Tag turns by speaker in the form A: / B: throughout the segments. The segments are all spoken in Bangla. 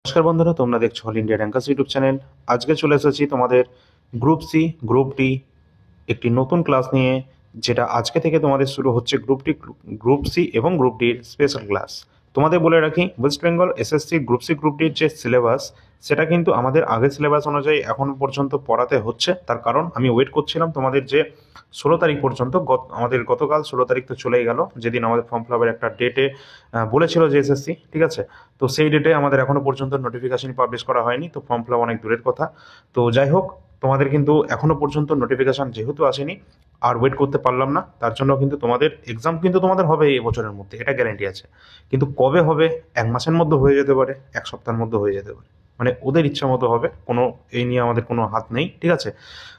A: নমস্কার বন্ধুরা, তোমরা দেখছো all India rankers YouTube channel. আজকে চলে এসেছি তোমাদের গ্রুপ সি গ্রুপ ডি একটি নতুন ক্লাস নিয়ে, যেটা আজকে থেকে তোমাদের শুরু হচ্ছে গ্রুপ সি এবং গ্রুপ ডির স্পেশাল ক্লাস। তোমাদের বলে রাখি, West Bengal SSC group C group ডির যে সিলেবাস, সেটা কিন্তু আমাদের আগের সিলেবাস অনুযায়ী এখন পর্যন্ত পড়াতে হচ্ছে। তার কারণ আমি ওয়েট করছিলাম তোমাদের যে 16 তারিখ পর্যন্ত। আমাদের গতকাল 16 তারিখ তো চলেই গেল, যেদিন আমাদের ফর্ম ফিল আপের একটা ডেটে বলেছিল যে এসএসসি, ঠিক আছে। তো সেই ডেটে আমাদের এখনো পর্যন্ত নোটিফিকেশন পাবলিশ করা হয়নি, তো ফর্ম ফিল আপ অনেক দূরের কথা। তো যাই হোক, তোমাদের কিন্তু এখনো পর্যন্ত নোটিফিকেশন যেহেতু আসেনি, আর ওয়েট করতে পারলাম না। তার জন্য কিন্তু তোমাদের এক্সাম কিন্তু তোমাদের হবে এই বছরের মধ্যে, এটা গ্যারেন্টি আছে। কিন্তু কবে হবে, 1 মাসের মধ্যে হয়ে যেতে পারে, 1 সপ্তাহের মধ্যে হয়ে যেতে পারে, মানে ওদের ইচ্ছা মতো হবে, কোনো এই নিয়ে আমাদের কোনো হাত নেই, ঠিক আছে।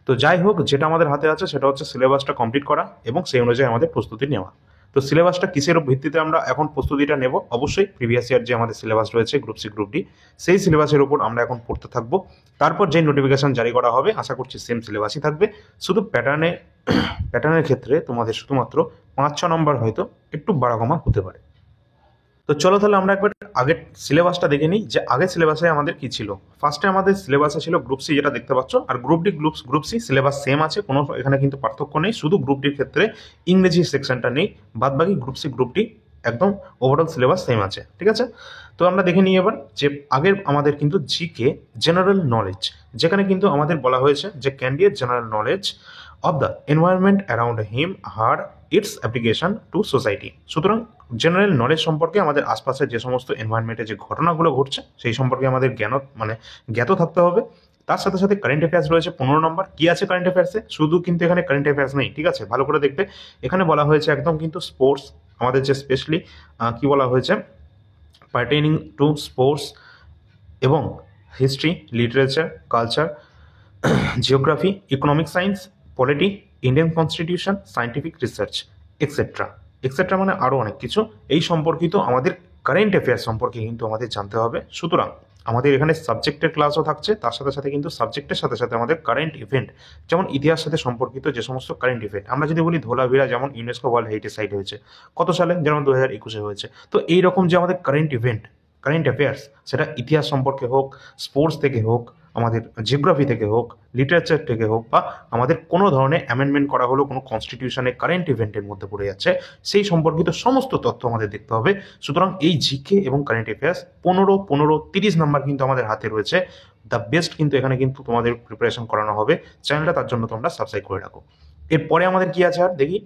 A: তো যাই হোক, যেটা আমাদের হাতে আছে সেটা হচ্ছে সিলেবাসটা কমপ্লিট করা এবং সেই অনুযায়ী আমাদের প্রস্তুতি নেওয়া। তো সিলেবাসটা কিসের ভিত্তিতে আমরা এখন প্রস্তুতিটা নেব? অবশ্যই প্রিভিয়াস ইয়ার যে আমাদের সিলেবাস রয়েছে গ্রুপ সি গ্রুপ ডি, সেই সিলেবাসের উপর আমরা এখন পড়তে থাকবো। তারপর যে নোটিফিকেশন জারি করা হবে, আশা করছি সেম সিলেবাসই থাকবে, শুধু প্যাটার্নের ক্ষেত্রে তোমাদের শুধুমাত্র 5-6 নম্বর হয়তো একটু বাড়া কমা হতে পারে। তো চলো তাহলে আমরা একবার আগের সিলেবাসটা দেখে নিই, যে আগের সিলেবাসে আমাদের কি ছিল। ফার্স্টে আমাদের সিলেবাসে ছিল গ্রুপ সি, যেটা দেখতে পাচ্ছ, আর group D group C syllabus same আছে, কোনো এখানে কিন্তু পার্থক্য নেই। শুধু গ্রুপ ডির ক্ষেত্রে ইংরেজি সেকশনটা নেই, বাদ বাকি গ্রুপ সি গ্রুপ ডি একদম ওভারঅল সিলেবাস সেম আছে, ঠিক আছে। তো আমরা দেখে নিই এবার যে আগের আমাদের কিন্তু জিকে জেনারেল নলেজ, যেখানে কিন্তু আমাদের বলা হয়েছে যে candidate general knowledge of the environment around him her its application to society. সুতরাং জেনারেল নলেজ সম্পর্কে আমাদের আশপাশের যে সমস্ত এনভায়রনমেন্টে যে ঘটনাগুলো ঘটছে সেই সম্পর্কে আমাদের জ্ঞাত থাকতে হবে। তার সাথে সাথে কারেন্ট অ্যাফেয়ার্স রয়েছে 15 নম্বর। কি আছে কারেন্ট অ্যাফেয়ার্সে? শুধু কিন্তু এখানে কারেন্ট অ্যাফেয়ার্স নেই, ঠিক আছে, ভালো করে দেখবে। এখানে বলা হয়েছে একদম কিন্তু স্পোর্টস, আমাদের যে স্পেশালি কি বলা হয়েছে, পার্টেনিং টু স্পোর্টস এবং history, literature, culture, geography, economic science, polity, Indian constitution, scientific research, etcetera etcetera, মানে আরও অনেক কিছু এই সম্পর্কিত আমাদের কারেন্ট অ্যাফেয়ার্স সম্পর্কে কিন্তু আমাদের জানতে হবে। সুতরাং আমাদের এখানে সাবজেক্টের ক্লাসও থাকছে, তার সাথে সাথে কিন্তু সাবজেক্টের সাথে সাথে আমাদের কারেন্ট ইভেন্ট, যেমন ইতিহাস সাথে সম্পর্কিত যে সমস্ত কারেন্ট ইভেন্ট, আমরা যদি বলি ধোলাভিরা যেমন ইউনেস্কো ওয়ার্ল্ড হেরিটেজ সাইট হয়েছে কত সালে, যেমন 2021-এ হয়েছে। তো এইরকম যে আমাদের কারেন্ট ইভেন্ট, কারেন্ট অ্যাফেয়ার্স, সেটা ইতিহাস সম্পর্কে হোক, স্পোর্টস থেকে হোক, আমাদের জিওগ্রাফি থেকে হোক, লিটারেচার থেকে হোক, বা আমাদের কোনো ধরনের অ্যামেন্ডমেন্ট করা হলো কোনো কনস্টিটিউশনে কারেন্ট ইভেন্টের মধ্যে পড়ে যাচ্ছে, সেই সম্পর্কিত সমস্ত তথ্য আমাদের দেখতে হবে। সুতরাং এই জিকে এবং কারেন্ট অ্যাফেয়ার্স 15-15-30 নম্বর কিন্তু আমাদের হাতে রয়েছে। দ্য বেস্ট কিন্তু এখানে কিন্তু তোমাদের প্রিপারেশন করানো হবে। চ্যানেলটা তার জন্য তোমরা সাবস্ক্রাইব করে রাখো। এরপরে আমাদের কি আছে আর দেখি।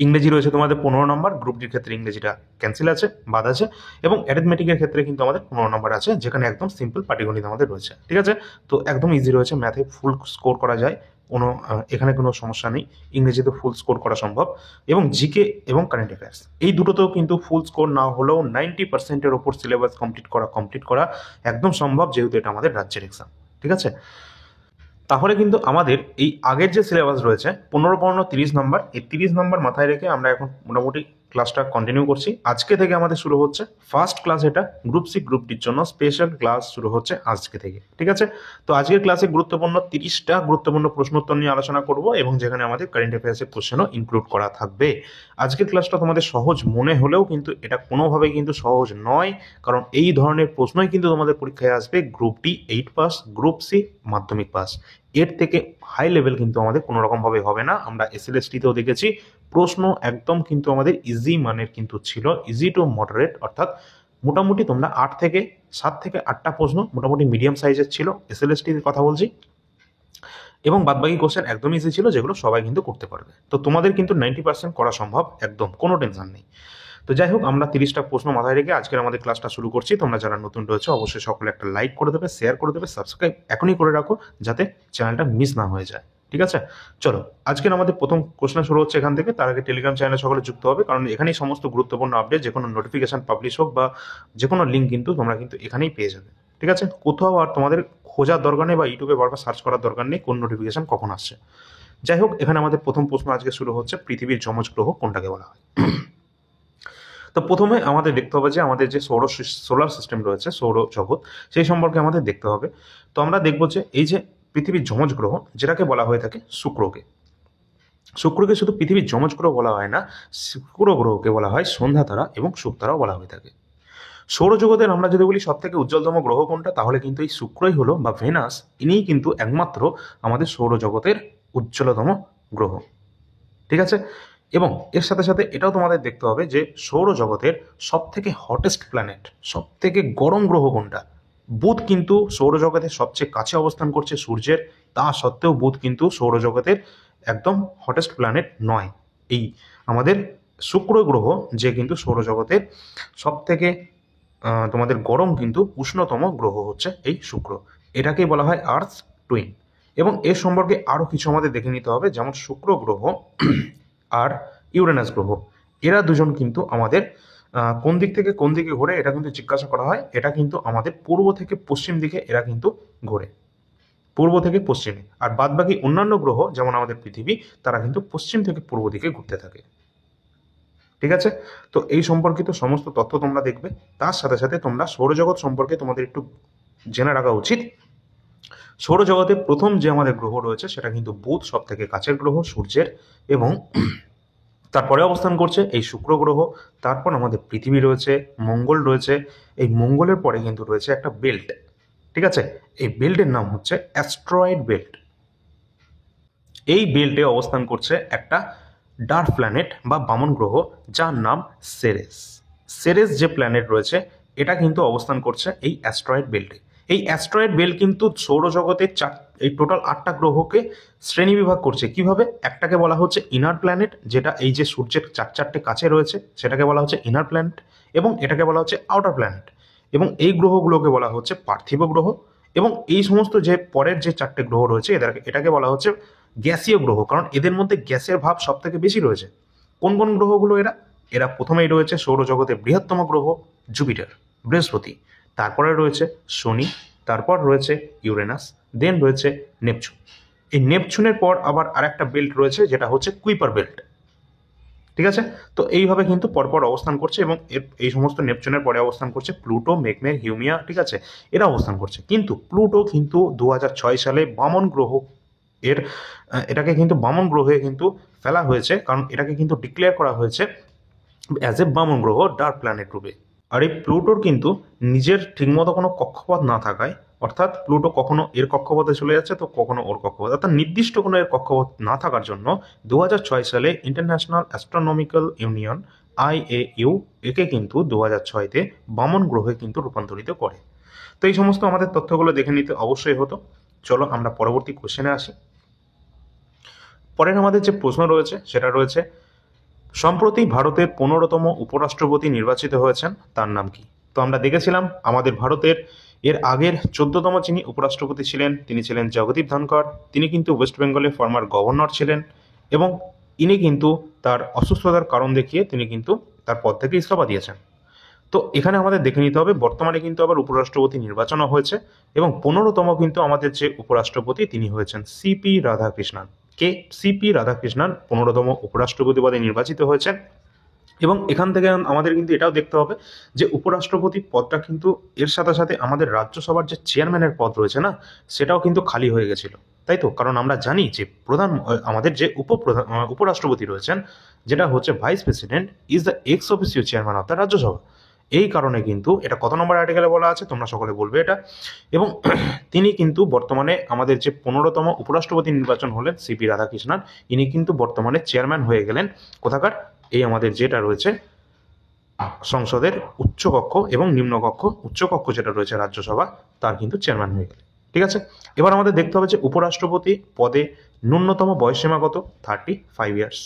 A: ইংরেজি রয়েছে তোমাদের 15 নম্বর, গ্রুপ ডির ক্ষেত্রে ইংরেজিটা ক্যান্সেল আছে, বাদ আছে। এবং অ্যারিথমেটিকের ক্ষেত্রে কিন্তু আমাদের 15 নম্বর আছে, যেখানে একদম সিম্পল পাটিগণিত আমাদের রয়েছে, ঠিক আছে। তো একদম ইজি রয়েছে, ম্যাথে ফুল স্কোর করা যায়, কোনো এখানে কোনো সমস্যা নেই। ইংরেজিতে ফুল স্কোর করা সম্ভব। এবং জিকে এবং কারেন্ট অ্যাফেয়ার্স এই দুটোতেও কিন্তু ফুল স্কোর না হলেও 90%-এর ওপর সিলেবাস কমপ্লিট করা একদম সম্ভব, যেহেতু এটা আমাদের রাজ্যের এক্সাম, ঠিক আছে। তাহলে কিন্তু আমাদের এই আগের যে সিলেবাস রয়েছে 15-15-30 নম্বর, এই 30 নম্বর মাথায় রেখে আমরা এখন মোটামুটি ক্লাসটা কন্টিনিউ করছি। আজকে থেকে আমাদের শুরু হচ্ছে ফার্স্ট ক্লাস, এটা গ্রুপ সি গ্রুপ ডির জন্য স্পেশাল ক্লাস শুরু হচ্ছে আজকে থেকে, ঠিক আছে। তো আজকের ক্লাসে গুরুত্বপূর্ণ 30টা গুরুত্বপূর্ণ প্রশ্নোত্তর নিয়ে আলোচনা করব, এবং যেখানে আমাদের কারেন্ট অ্যাফেয়ার্সের কোশ্চেনও ইনক্লুড করা থাকবে। আজকের ক্লাসটা তোমাদের সহজ মনে হলেও কিন্তু এটা কোনোভাবেই কিন্তু সহজ নয়, কারণ এই ধরনের প্রশ্নই কিন্তু তোমাদের পরীক্ষায় আসবে group D 8 pass, group C মাধ্যমিক পাস। এর থেকে হাই লেভেল কিন্তু আমাদের কোনো রকমভাবে হবে না। আমরা এসএলএসটিতেও দেখেছি প্রশ্ন একদম কিন্তু আমাদের ইজি মানের কিন্তু ছিল, ইজি টু মডারেট, অর্থাৎ মোটামুটি তোমরা 7 থেকে 8টা প্রশ্ন মোটামুটি মিডিয়াম সাইজের ছিল, এসএলএসটির কথা বলছি। এবং বাদবাকি কোশ্চেন একদম ইজি ছিল, যেগুলো সবাই কিন্তু করতে পারবে। তো তোমাদের কিন্তু 90% করা সম্ভব, একদম কোনো টেনশন নেই। তো যাই হোক, আমরা 30টা প্রশ্ন মাথায় রেখে আজকের আমাদের ক্লাসটা শুরু করছি। তোমরা যারা নতুন রয়েছে অবশ্যই সকলে একটা লাইক করে দেবে, শেয়ার করে দেবে, সাবস্ক্রাইব এখনই করে রাখো, যাতে চ্যানেলটা মিস না হয়ে যায়, ঠিক আছে। চলো, আজকের আমাদের প্রথম কোশ্চেন শুরু হচ্ছে এখান থেকে। তার আগে টেলিগ্রাম চ্যানেলে সকলে যুক্ত হবে, কারণ এখানেই সমস্ত গুরুত্বপূর্ণ আপডেট, যে কোনো নোটিফিকেশন পাবলিশ হোক বা যে কোনো লিঙ্ক কিন্তু তোমরা কিন্তু এখানেই পেয়ে যাবে, ঠিক আছে। কোথাও আর তোমাদের খোঁজার দরকার নেই বা ইউটিউবে বারবার সার্চ করার দরকার নেই কোন নোটিফিকেশন কখন আসছে। যাই হোক, এখানে আমাদের প্রথম প্রশ্ন আজকে শুরু হচ্ছে, পৃথিবীর যমজ গ্রহ কোনটাকে বলা হয়? তো প্রথমে আমাদের দেখতে হবে যে আমাদের যে সোলার সিস্টেম রয়েছে, সৌরজগৎ, সেই সম্পর্কে আমাদের দেখতে হবে। তো আমরা দেখবো যে এই যে পৃথিবীর যমজ গ্রহ, যেটাকে বলা হয়ে থাকে শুক্রকে, শুক্রকে শুধু পৃথিবীর যমজ গ্রহ বলা হয় না, শুক্র গ্রহকে বলা হয় সন্ধ্যা তারা এবং শুক তারাও বলা হয়ে থাকে। সৌরজগতের আমরা যদি বলি সব থেকে উজ্জ্বলতম গ্রহ কোনটা, তাহলে কিন্তু এই শুক্রই হলো বা ভেনাস, ইনিই কিন্তু একমাত্র আমাদের সৌরজগতের উজ্জ্বলতম গ্রহ। ঠিক আছে, এবং এর সাথে সাথে এটাও তোমাদের দেখতে হবে যে সৌরজগতের সব থেকে হটেস্ট প্ল্যানেট, সব থেকে গরম গ্রহ কোনটা। বুধ কিন্তু সৌরজগতের সবচেয়ে কাছে অবস্থান করছে সূর্যের, তা সত্ত্বেও বুধ কিন্তু সৌরজগতের একদম হটেস্ট প্ল্যানেট নয়। এই আমাদের শুক্র গ্রহ, যে কিন্তু সৌরজগতের সব থেকে তোমাদের গরম কিন্তু উষ্ণতম গ্রহ হচ্ছে এই শুক্র। এটাকেই বলা হয় আর্থ টুইন। এবং এর সম্পর্কে আরও কিছু আমাদের দেখে নিতে হবে, যেমন শুক্র গ্রহ আর ইউরেনাস গ্রহ, এরা দুজন কিন্তু আমাদের কোন দিক থেকে কোন দিকে ঘোরে এটা কিন্তু জিজ্ঞাসা করা হয়। এটা কিন্তু আমাদের পূর্ব থেকে পশ্চিম দিকে এরা কিন্তু ঘোরে, পূর্ব থেকে পশ্চিমে। আর বাদবাকি অন্যান্য গ্রহ যেমন আমাদের পৃথিবী, তারা কিন্তু পশ্চিম থেকে পূর্ব দিকে ঘুরতে থাকে। ঠিক আছে, তো এই সম্পর্কিত সমস্ত তথ্য তোমরা দেখবে। তার সাথে সাথে তোমরা সৌরজগৎ সম্পর্কে তোমাদের একটু জেনে রাখা উচিত। সৌরজগতে প্রথম যে আমাদের গ্রহ রয়েছে সেটা কিন্তু বুধ, সব থেকে কাছের গ্রহ সূর্যের, এবং তারপরে অবস্থান করছে এই শুক্র গ্রহ। তারপর আমাদের পৃথিবী রয়েছে, মঙ্গল রয়েছে। এই মঙ্গলের পরে কিন্তু রয়েছে একটা বেল্ট। ঠিক আছে, এই বেল্টের নাম হচ্ছে অ্যাস্ট্রয়েড বেল্ট। এই বেল্টে অবস্থান করছে একটা ডার্ক প্ল্যানেট বা বামন গ্রহ, যার নাম সেরেস। সেরেস যে প্ল্যানেট রয়েছে, এটা কিন্তু অবস্থান করছে এই অ্যাস্ট্রয়েড বেল্টে। এই অ্যাস্ট্রয়েড বেল্ট কিন্তু সৌরজগতের এই টোটাল 8টা গ্রহকে শ্রেণীবিভাগ করছে। কিভাবে? একটাকে বলা হচ্ছে ইনার প্ল্যানেট, যেটা এই যে সূর্যের চারটে কাছে রয়েছে, সেটাকে বলা হচ্ছে ইনার প্ল্যানেট। এবং এটাকে বলা হচ্ছে আউটার প্ল্যানেট। এবং এই গ্রহগুলোকে বলা হচ্ছে পার্থিব গ্রহ। এবং এই সমস্ত যে পরের যে 4টে গ্রহ রয়েছে, এটাকে বলা হচ্ছে গ্যাসীয় গ্রহ, কারণ এদের মধ্যে গ্যাসের ভাব সব থেকে বেশি রয়েছে। কোন কোন গ্রহগুলো এরা? এরা প্রথমেই রয়েছে সৌরজগতের বৃহত্তম গ্রহ জুপিটার, বৃহস্পতি। তারপরে রয়েছে শনি, তারপর রয়েছে ইউরেনাস, দেন রয়েছে নেপচুন। এই নেপচুনের পর আবার আরেকটা বেল্ট রয়েছে, যেটা হচ্ছে কুইপার বেল্ট। ঠিক আছে, তো এইভাবে কিন্তু পরপর অবস্থান করছে। এবং এই সমস্ত নেপচুনের পরে অবস্থান করছে প্লুটো, মেঘমেঘ, হিউমিয়া। ঠিক আছে, এরা অবস্থান করছে। কিন্তু প্লুটো কিন্তু 2006 সালে বামন গ্রহ এটাকে কিন্তু বামন গ্রহে কিন্তু ফেলা হয়েছে, কারণ এটাকে কিন্তু ডিক্লেয়ার করা হয়েছে অ্যাজ এ বামন গ্রহ, ডার্ক প্ল্যানেট রূপে। আর এই প্লুটোর কিন্তু নিজের ঠিকমতো কোনো কক্ষপথ না থাকায়, অর্থাৎ প্লুটো কখনো এর কক্ষপথে চলে যাচ্ছে তো কখনো ওর কক্ষপথ, অর্থাৎ নির্দিষ্ট কোনো এর কক্ষপথ না থাকার জন্য 2006 সালে ইন্টারন্যাশনাল অ্যাস্ট্রোনমিক্যাল ইউনিয়ন IAU একে কিন্তু 2006-তে বামন গ্রহে কিন্তু রূপান্তরিত করে। তো এই সমস্ত আমাদের তথ্যগুলো দেখে নিতে অবশ্যই হতো। চলো আমরা পরবর্তী কোশ্চেনে আসি। পরের আমাদের যে প্রশ্ন রয়েছে সেটা রয়েছে, সম্প্রতি ভারতের 15তম উপরাষ্ট্রপতি নির্বাচিত হয়েছেন, তার নাম কি? তো আমরা দেখেছিলাম আমাদের ভারতের এর আগের 14তম যিনি উপরাষ্ট্রপতি ছিলেন, তিনি ছিলেন জগদীপ ধনখড়। তিনি কিন্তু ওয়েস্ট বেঙ্গলের ফর্মার গভর্নর ছিলেন, এবং ইনি কিন্তু তার অসুস্থতার কারণ দেখিয়ে তিনি কিন্তু তার পদ থেকে ইস্তফা দিয়েছেন। তো এখানে আমাদের দেখে নিতে হবে, বর্তমানে কিন্তু আবার উপরাষ্ট্রপতি নির্বাচনও হয়েছে, এবং 15তম কিন্তু আমাদের যে উপরাষ্ট্রপতি তিনি হয়েছেন সিপি রাধাকৃষ্ণন। কে? সিপি রাধাকৃষ্ণন 15তম উপরাষ্ট্রপতি পদে নির্বাচিত হয়েছেন। এবং এখান থেকে আমাদের কিন্তু এটাও দেখতে হবে যে উপরাষ্ট্রপতি পদটা কিন্তু এর সাথে সাথে আমাদের রাজ্যসভার যে চেয়ারম্যানের পদ রয়েছে না, সেটাও কিন্তু খালি হয়ে গেছিল, তাই তো? কারণ আমরা জানি যে আমাদের যে উপরাষ্ট্রপতি রয়েছেন, যেটা হচ্ছে vice president, is the x officio chairman of the Rajya Sabha. এই কারণে কিন্তু এটা কত নম্বর আর্টিকেলে বলা আছে তোমরা সকলে বলবে এটা। এবং তিনি কিন্তু বর্তমানে আমাদের যে 15তম উপরাষ্ট্রপতি নির্বাচন হলেন সিপি রাধাকৃষ্ণন, ইনি কিন্তু বর্তমানে চেয়ারম্যান হয়ে গেলেন কোথাকার? এই আমাদের যেটা রয়েছে সংসদের উচ্চকক্ষ এবং নিম্নকক্ষ, উচ্চকক্ষ যেটা রয়েছে রাজ্যসভা, তার কিন্তু চেয়ারম্যান হয়ে গেলেন। ঠিক আছে, এবার আমাদের দেখতে হবে যে উপরাষ্ট্রপতি পদে ন্যূনতম বয়সসীমা কত? 35 ইয়ার্স।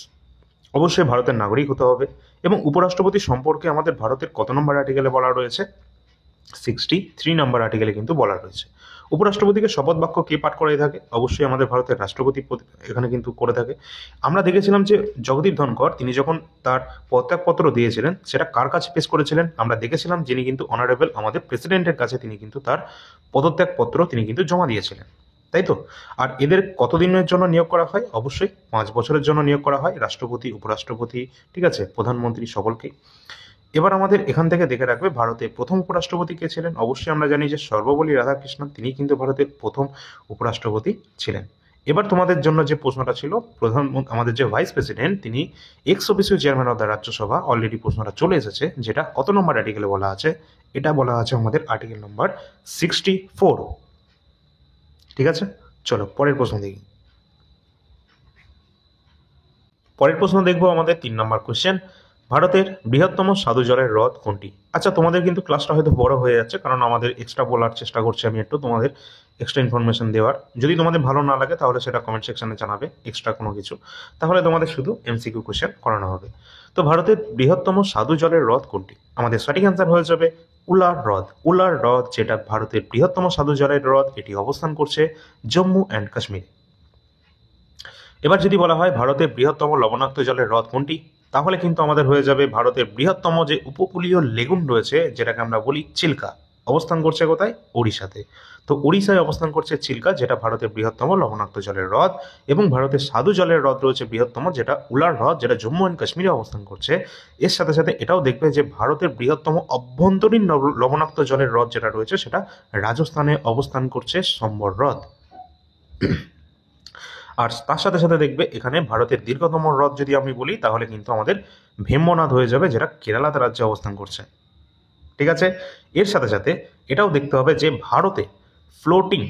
A: অবশ্যই ভারতের নাগরিক হতে হবে। এবং উপরাষ্ট্রপতি সম্পর্কে আমাদের ভারতের কত নম্বর আর্টিকেলে বলা রয়েছে? 63 নম্বর আর্টিকেলে কিন্তু বলা রয়েছে। উপরাষ্ট্রপতিকে শপথ বাক্য কে পাঠ করাই থাকে? অবশ্যই আমাদের ভারতের রাষ্ট্রপতি এখানে কিন্তু করে থাকে। আমরা দেখেছিলাম যে জগদীপ ধনখড় তিনি যখন তার পদত্যাগপত্র দিয়েছিলেন, সেটা কার কাছে পেশ করেছিলেন? আমরা দেখেছিলাম যিনি কিন্তু অনারেবল আমাদের প্রেসিডেন্টের কাছে তিনি কিন্তু তার পদত্যাগপত্র তিনি কিন্তু জমা দিয়েছিলেন, তাই তো? আর এদের কতদিনের জন্য নিয়োগ করা হয়? অবশ্যই 5 বছরের জন্য নিয়োগ করা হয়, রাষ্ট্রপতি, উপরাষ্ট্রপতি, ঠিক আছে, প্রধানমন্ত্রী, সকলকে। এবার আমাদের এখান থেকে দেখে রাখবে ভারতের প্রথম উপরাষ্ট্রপতি কে ছিলেন। অবশ্যই আমরা জানি যে সর্বপল্লী রাধাকৃষ্ণন, তিনি কিন্তু ভারতের প্রথম উপরাষ্ট্রপতি ছিলেন। এবার তোমাদের জন্য যে প্রশ্নটা ছিল, আমাদের যে ভাইস প্রেসিডেন্ট তিনি x officio chairman of the Rajya Sabha, already প্রশ্নটা চলে এসেছে, যেটা কত নম্বর আর্টিকেলে বলা আছে? এটা বলা আছে আমাদের আর্টিকেল নম্বর 64। ঠিক আছে, চলো পরের প্রশ্ন দেখি। পরের প্রশ্ন দেখবো আমাদের 3 নম্বর কোশ্চেন, ভারতের বৃহত্তম স্বাদু জলের হ্রদ কোনটি? আচ্ছা, তোমাদের কিন্তু ক্লাসটা হয়তো বড় হয়ে যাচ্ছে, কারণ আমাদের এক্সট্রা বলার চেষ্টা করছি আমি একটু তোমাদের এক্সট্রা ইনফরমেশন দেওয়ার। যদি তোমাদের ভালো না লাগে তাহলে সেটা কমেন্ট সেকশনে জানাবে, এক্সট্রা কোনো কিছু, তাহলে তোমাদের শুধু এমসিকিউ কোশ্চেন করানো হবে। তো ভারতের বৃহত্তম স্বাদু জলের হ্রদ কোনটি? আমাদের সঠিক অ্যান্সার হয়ে যাবে উলার হ্রদ। উলার হ্রদ, যেটা ভারতের বৃহত্তম স্বাদু জলের হ্রদ, এটি অবস্থান করছে জম্মু অ্যান্ড কাশ্মীরে। এবার যদি বলা হয় ভারতের বৃহত্তম লবণাক্ত জলের হ্রদ কোনটি, তাহলে কিন্তু আমাদের হয়ে যাবে ভারতের বৃহত্তম যে উপকূলীয় লেগুন রয়েছে, যেটাকে আমরা বলি চিল্কা, অবস্থান করছে কোথায়? ওড়িশাতে। তো ওড়িশায় অবস্থান করছে চিল্কা, যেটা ভারতের বৃহত্তম লবণাক্ত জলের হ্রদ। এবং ভারতের স্বাদু জলের হ্রদ রয়েছে বৃহত্তম, যেটা উলার হ্রদ, যেটা জম্মু অ্যান্ড কাশ্মীরে অবস্থান করছে। এর সাথে সাথে এটাও দেখবে যে ভারতের বৃহত্তম অভ্যন্তরীণ লবণাক্ত জলের হ্রদ যেটা রয়েছে, সেটা রাজস্থানে অবস্থান করছে সম্বর হ্রদ। আর তার সাথে সাথে দেখবে এখানে ভারতের দীর্ঘতম হ্রদ যদি আমি বলি, তাহলে কিন্তু আমাদের ভেম্বনাথ হয়ে যাবে, যেটা কেরালাতে রাজ্যে অবস্থান করছে। ঠিক আছে, এর সাথে সাথে এটাও দেখতে হবে যে ভারতে ফ্লোটিং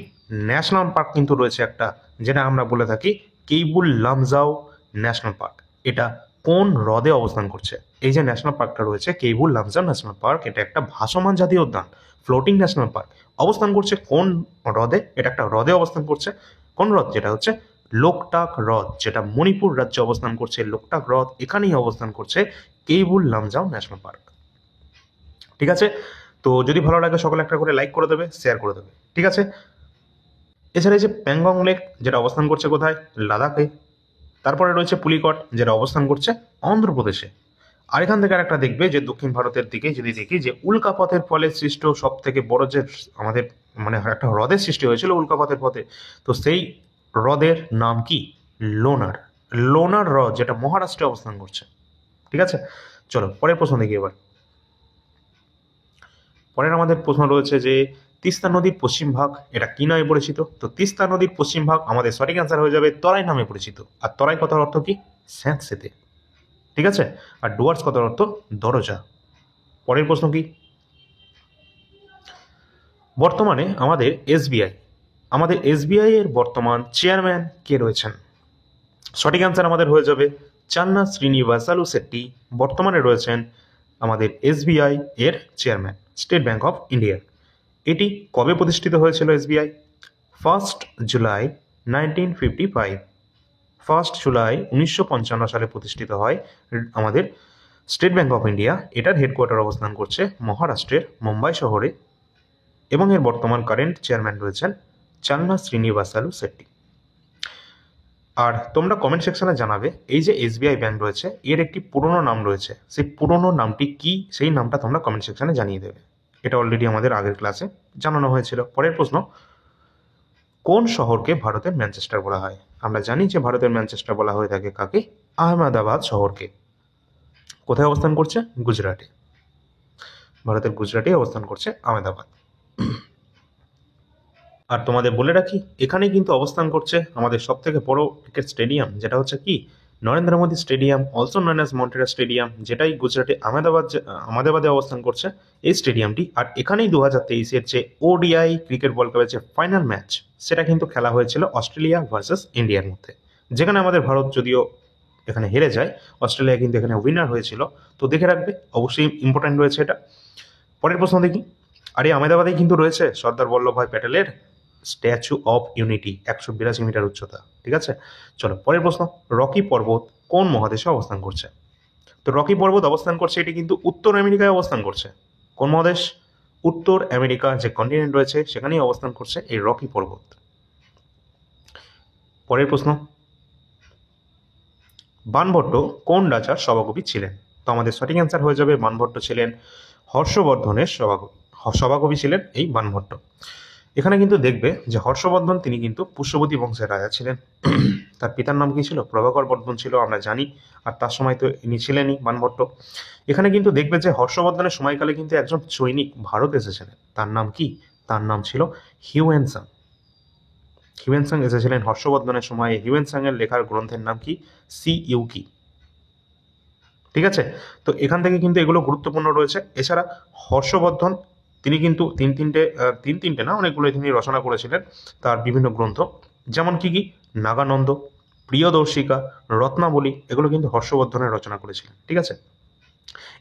A: ন্যাশনাল পার্ক কিন্তু রয়েছে একটা, যেটা আমরা বলে থাকি কেইবুল লামজাও ন্যাশনাল পার্ক। এটা কোন হ্রদে অবস্থান করছে? এই যে ন্যাশনাল পার্কটা রয়েছে কেইবুল লামজাও ন্যাশনাল পার্ক, এটা একটা ভাসমান জাতীয় উদ্যান, ফ্লোটিং ন্যাশনাল পার্ক, অবস্থান করছে কোন হ্রদে? এটা একটা হ্রদে অবস্থান করছে। কোন হ্রদ? যেটা হচ্ছে লোকটাক হ্রদ, যেটা মণিপুর রাজ্যে অবস্থান করছে। লোকটাক হ্রদ এখানেই অবস্থান করছে কেইবুল লামজাও ন্যাশনাল পার্ক। ঠিক আছে, তো যদি ভালো লাগে সকলে একটা করে লাইক করে দেবে, শেয়ার করে দেবে। ঠিক আছে, এছাড়া এই যে প্যাংগং লেক, যেটা অবস্থান করছে কোথায়? লাদাখে। তারপরে রয়েছে পুলিকট, যেটা অবস্থান করছে অন্ধ্রপ্রদেশে। আর এখান থেকে আরেকটা দেখবে যে দক্ষিণ ভারতের দিকে যদি দেখি, যে উল্কাপাতের ফলে সৃষ্ট সব থেকে বড় যে আমাদের মানে একটা হ্রদের সৃষ্টি হয়েছিল উল্কাপাতের পথে, তো সেই হ্রদের নাম কি? লোনার। লোনার হ্রদ, যেটা মহারাষ্ট্রে অবস্থান করছে। ঠিক আছে, চলো পরের প্রশ্ন দেখি এবার। পরের আমাদের প্রশ্ন রয়েছে যে তিস্তা নদীর পশ্চিম ভাগ এটা কি নামে পরিচিত? তো তিস্তা নদীর পশ্চিম ভাগ আমাদের সঠিক অ্যান্সার হয়ে যাবে তরাই নামে পরিচিত। আর তরাই কথার অর্থ কি? স্যাঁতসেতে। ঠিক আছে, আর ডুয়ার্স কথার অর্থ দরজা। পরের প্রশ্ন কি? বর্তমানে আমাদের এসবিআই এর বর্তমান চেয়ারম্যান কে রয়েছেন? সঠিক অ্যান্সার আমাদের হয়ে যাবে চান্না শ্রীনিবাসালু শেট্টি বর্তমানে রয়েছেন আমাদের এসবিআই এর chairman, state bank of India. এটি কবে প্রতিষ্ঠিত হয়েছিল এসবিআই? 1 জুলাই 1955। 1 জুলাই 1955 সালে প্রতিষ্ঠিত হয় আমাদের স্টেট ব্যাংক অফ ইন্ডিয়া। এটার হেডকোয়ার্টার অবস্থান করছে মহারাষ্ট্রের মুম্বাই শহরে, এবং এর বর্তমান কারেন্ট চেয়ারম্যান রয়েছেন চান্না শ্রীনিবাসালু শেট্টি। আর তোমরা কমেন্ট সেকশনে জানাবে এই যে এসবিআই ব্যাংক রয়েছে এর একটি পুরনো নাম রয়েছে, সেই পুরনো নামটি কি, সেই নামটা তোমরা কমেন্ট সেকশনে জানিয়ে দেবে। এটা অলরেডি আমাদের আগের ক্লাসে জানানো হয়েছিল। পরের প্রশ্ন, কোন শহরকে ভারতের ম্যানচেস্টার বলা হয়? আমরা জানি যে ভারতের ম্যানচেস্টার বলা হয়ে থাকে কাকে? আহমেদাবাদ শহরকে। কোথায় অবস্থান করছে? গুজরাটে। ভারতের গুজরাটে অবস্থান করছে আহমেদাবাদ। আর তোমাদের বলে রাখি, এখানেই কিন্তু অবস্থান করছে আমাদের সব থেকে বড় ক্রিকেট স্টেডিয়াম, যেটা হচ্ছে কি Narendra Modi stadium, also known as Motera stadium, যেটাই গুজরাটে আহমেদাবাদে অবস্থান করছে এই স্টেডিয়ামটি। আর এখানেই 2023-এর যে ওডিআই ক্রিকেট ওয়ার্ল্ড কাপের যে ফাইনাল ম্যাচ, সেটা কিন্তু খেলা হয়েছিল অস্ট্রেলিয়া ভার্সেস ইন্ডিয়ার মধ্যে, যেখানে আমাদের ভারত যদিও এখানে হেরে যায়, অস্ট্রেলিয়া কিন্তু এখানে উইনার হয়েছিল। তো দেখে রাখবে, অবশ্যই ইম্পর্টেন্ট রয়েছে এটা। পরের প্রশ্ন দেখি। আর এই আহমেদাবাদেই কিন্তু রয়েছে সর্দার বল্লভভাই প্যাটেলের স্ট্যাচু অফ ইউনিটি, 182 মিটার উচ্চতা। ঠিক আছে, চলো পরের প্রশ্ন, রকি পর্বত কোন মহাদেশে অবস্থান করছে? তো রকি পর্বত অবস্থান করছে, এটি কিন্তু উত্তর আমেরিকায় অবস্থান করছে। কোন মহাদেশ? উত্তর আমেরিকা যে কন্টিনেন্ট রয়েছে সেখানেই অবস্থান করছে এই রকি পর্বত। পরের প্রশ্ন, বাণভট্ট কোন রাজার সভাকবি ছিলেন? তো আমাদের সঠিক অ্যান্সার হয়ে যাবে বাণভট্ট ছিলেন হর্ষবর্ধনের সভাকবি ছিলেন এই বাণভট্ট। এখানে কিন্তু দেখবে যে হর্ষবর্ধন তিনি কিন্তু পুষ্যবতী বংশের রাজা ছিলেন। তার পিতার নাম কি ছিল? প্রভাকর বর্ধন ছিল, আমরা জানি। আর তার সময় তো ইনি ছিলেনই বাণভট্ট। এখানে কিন্তু দেখবে যে হর্ষবর্ধনের সময়কালে কিন্তু একজন সৈনিক ভারত এসেছিলেন, তার নাম কি? তার নাম ছিল হিউয়েন সাং। হিউয়েন সাং এসেছিলেন হর্ষবর্ধনের সময়। হিউয়েন সাংয়ের লেখার গ্রন্থের নাম কি? সি ইউকি। ঠিক আছে, তো এখান থেকে কিন্তু এগুলো গুরুত্বপূর্ণ রয়েছে। এছাড়া হর্ষবর্ধন তিনি কিন্তু তিন তিনটে না, অনেকগুলো তিনি রচনা করেছিলেন তার বিভিন্ন গ্রন্থ। যেমন কি কি? নাগানন্দ, প্রিয়দর্শিকা, রত্নাবলী, এগুলো কিন্তু হর্ষবর্ধনের রচনা করেছিলেন। ঠিক আছে,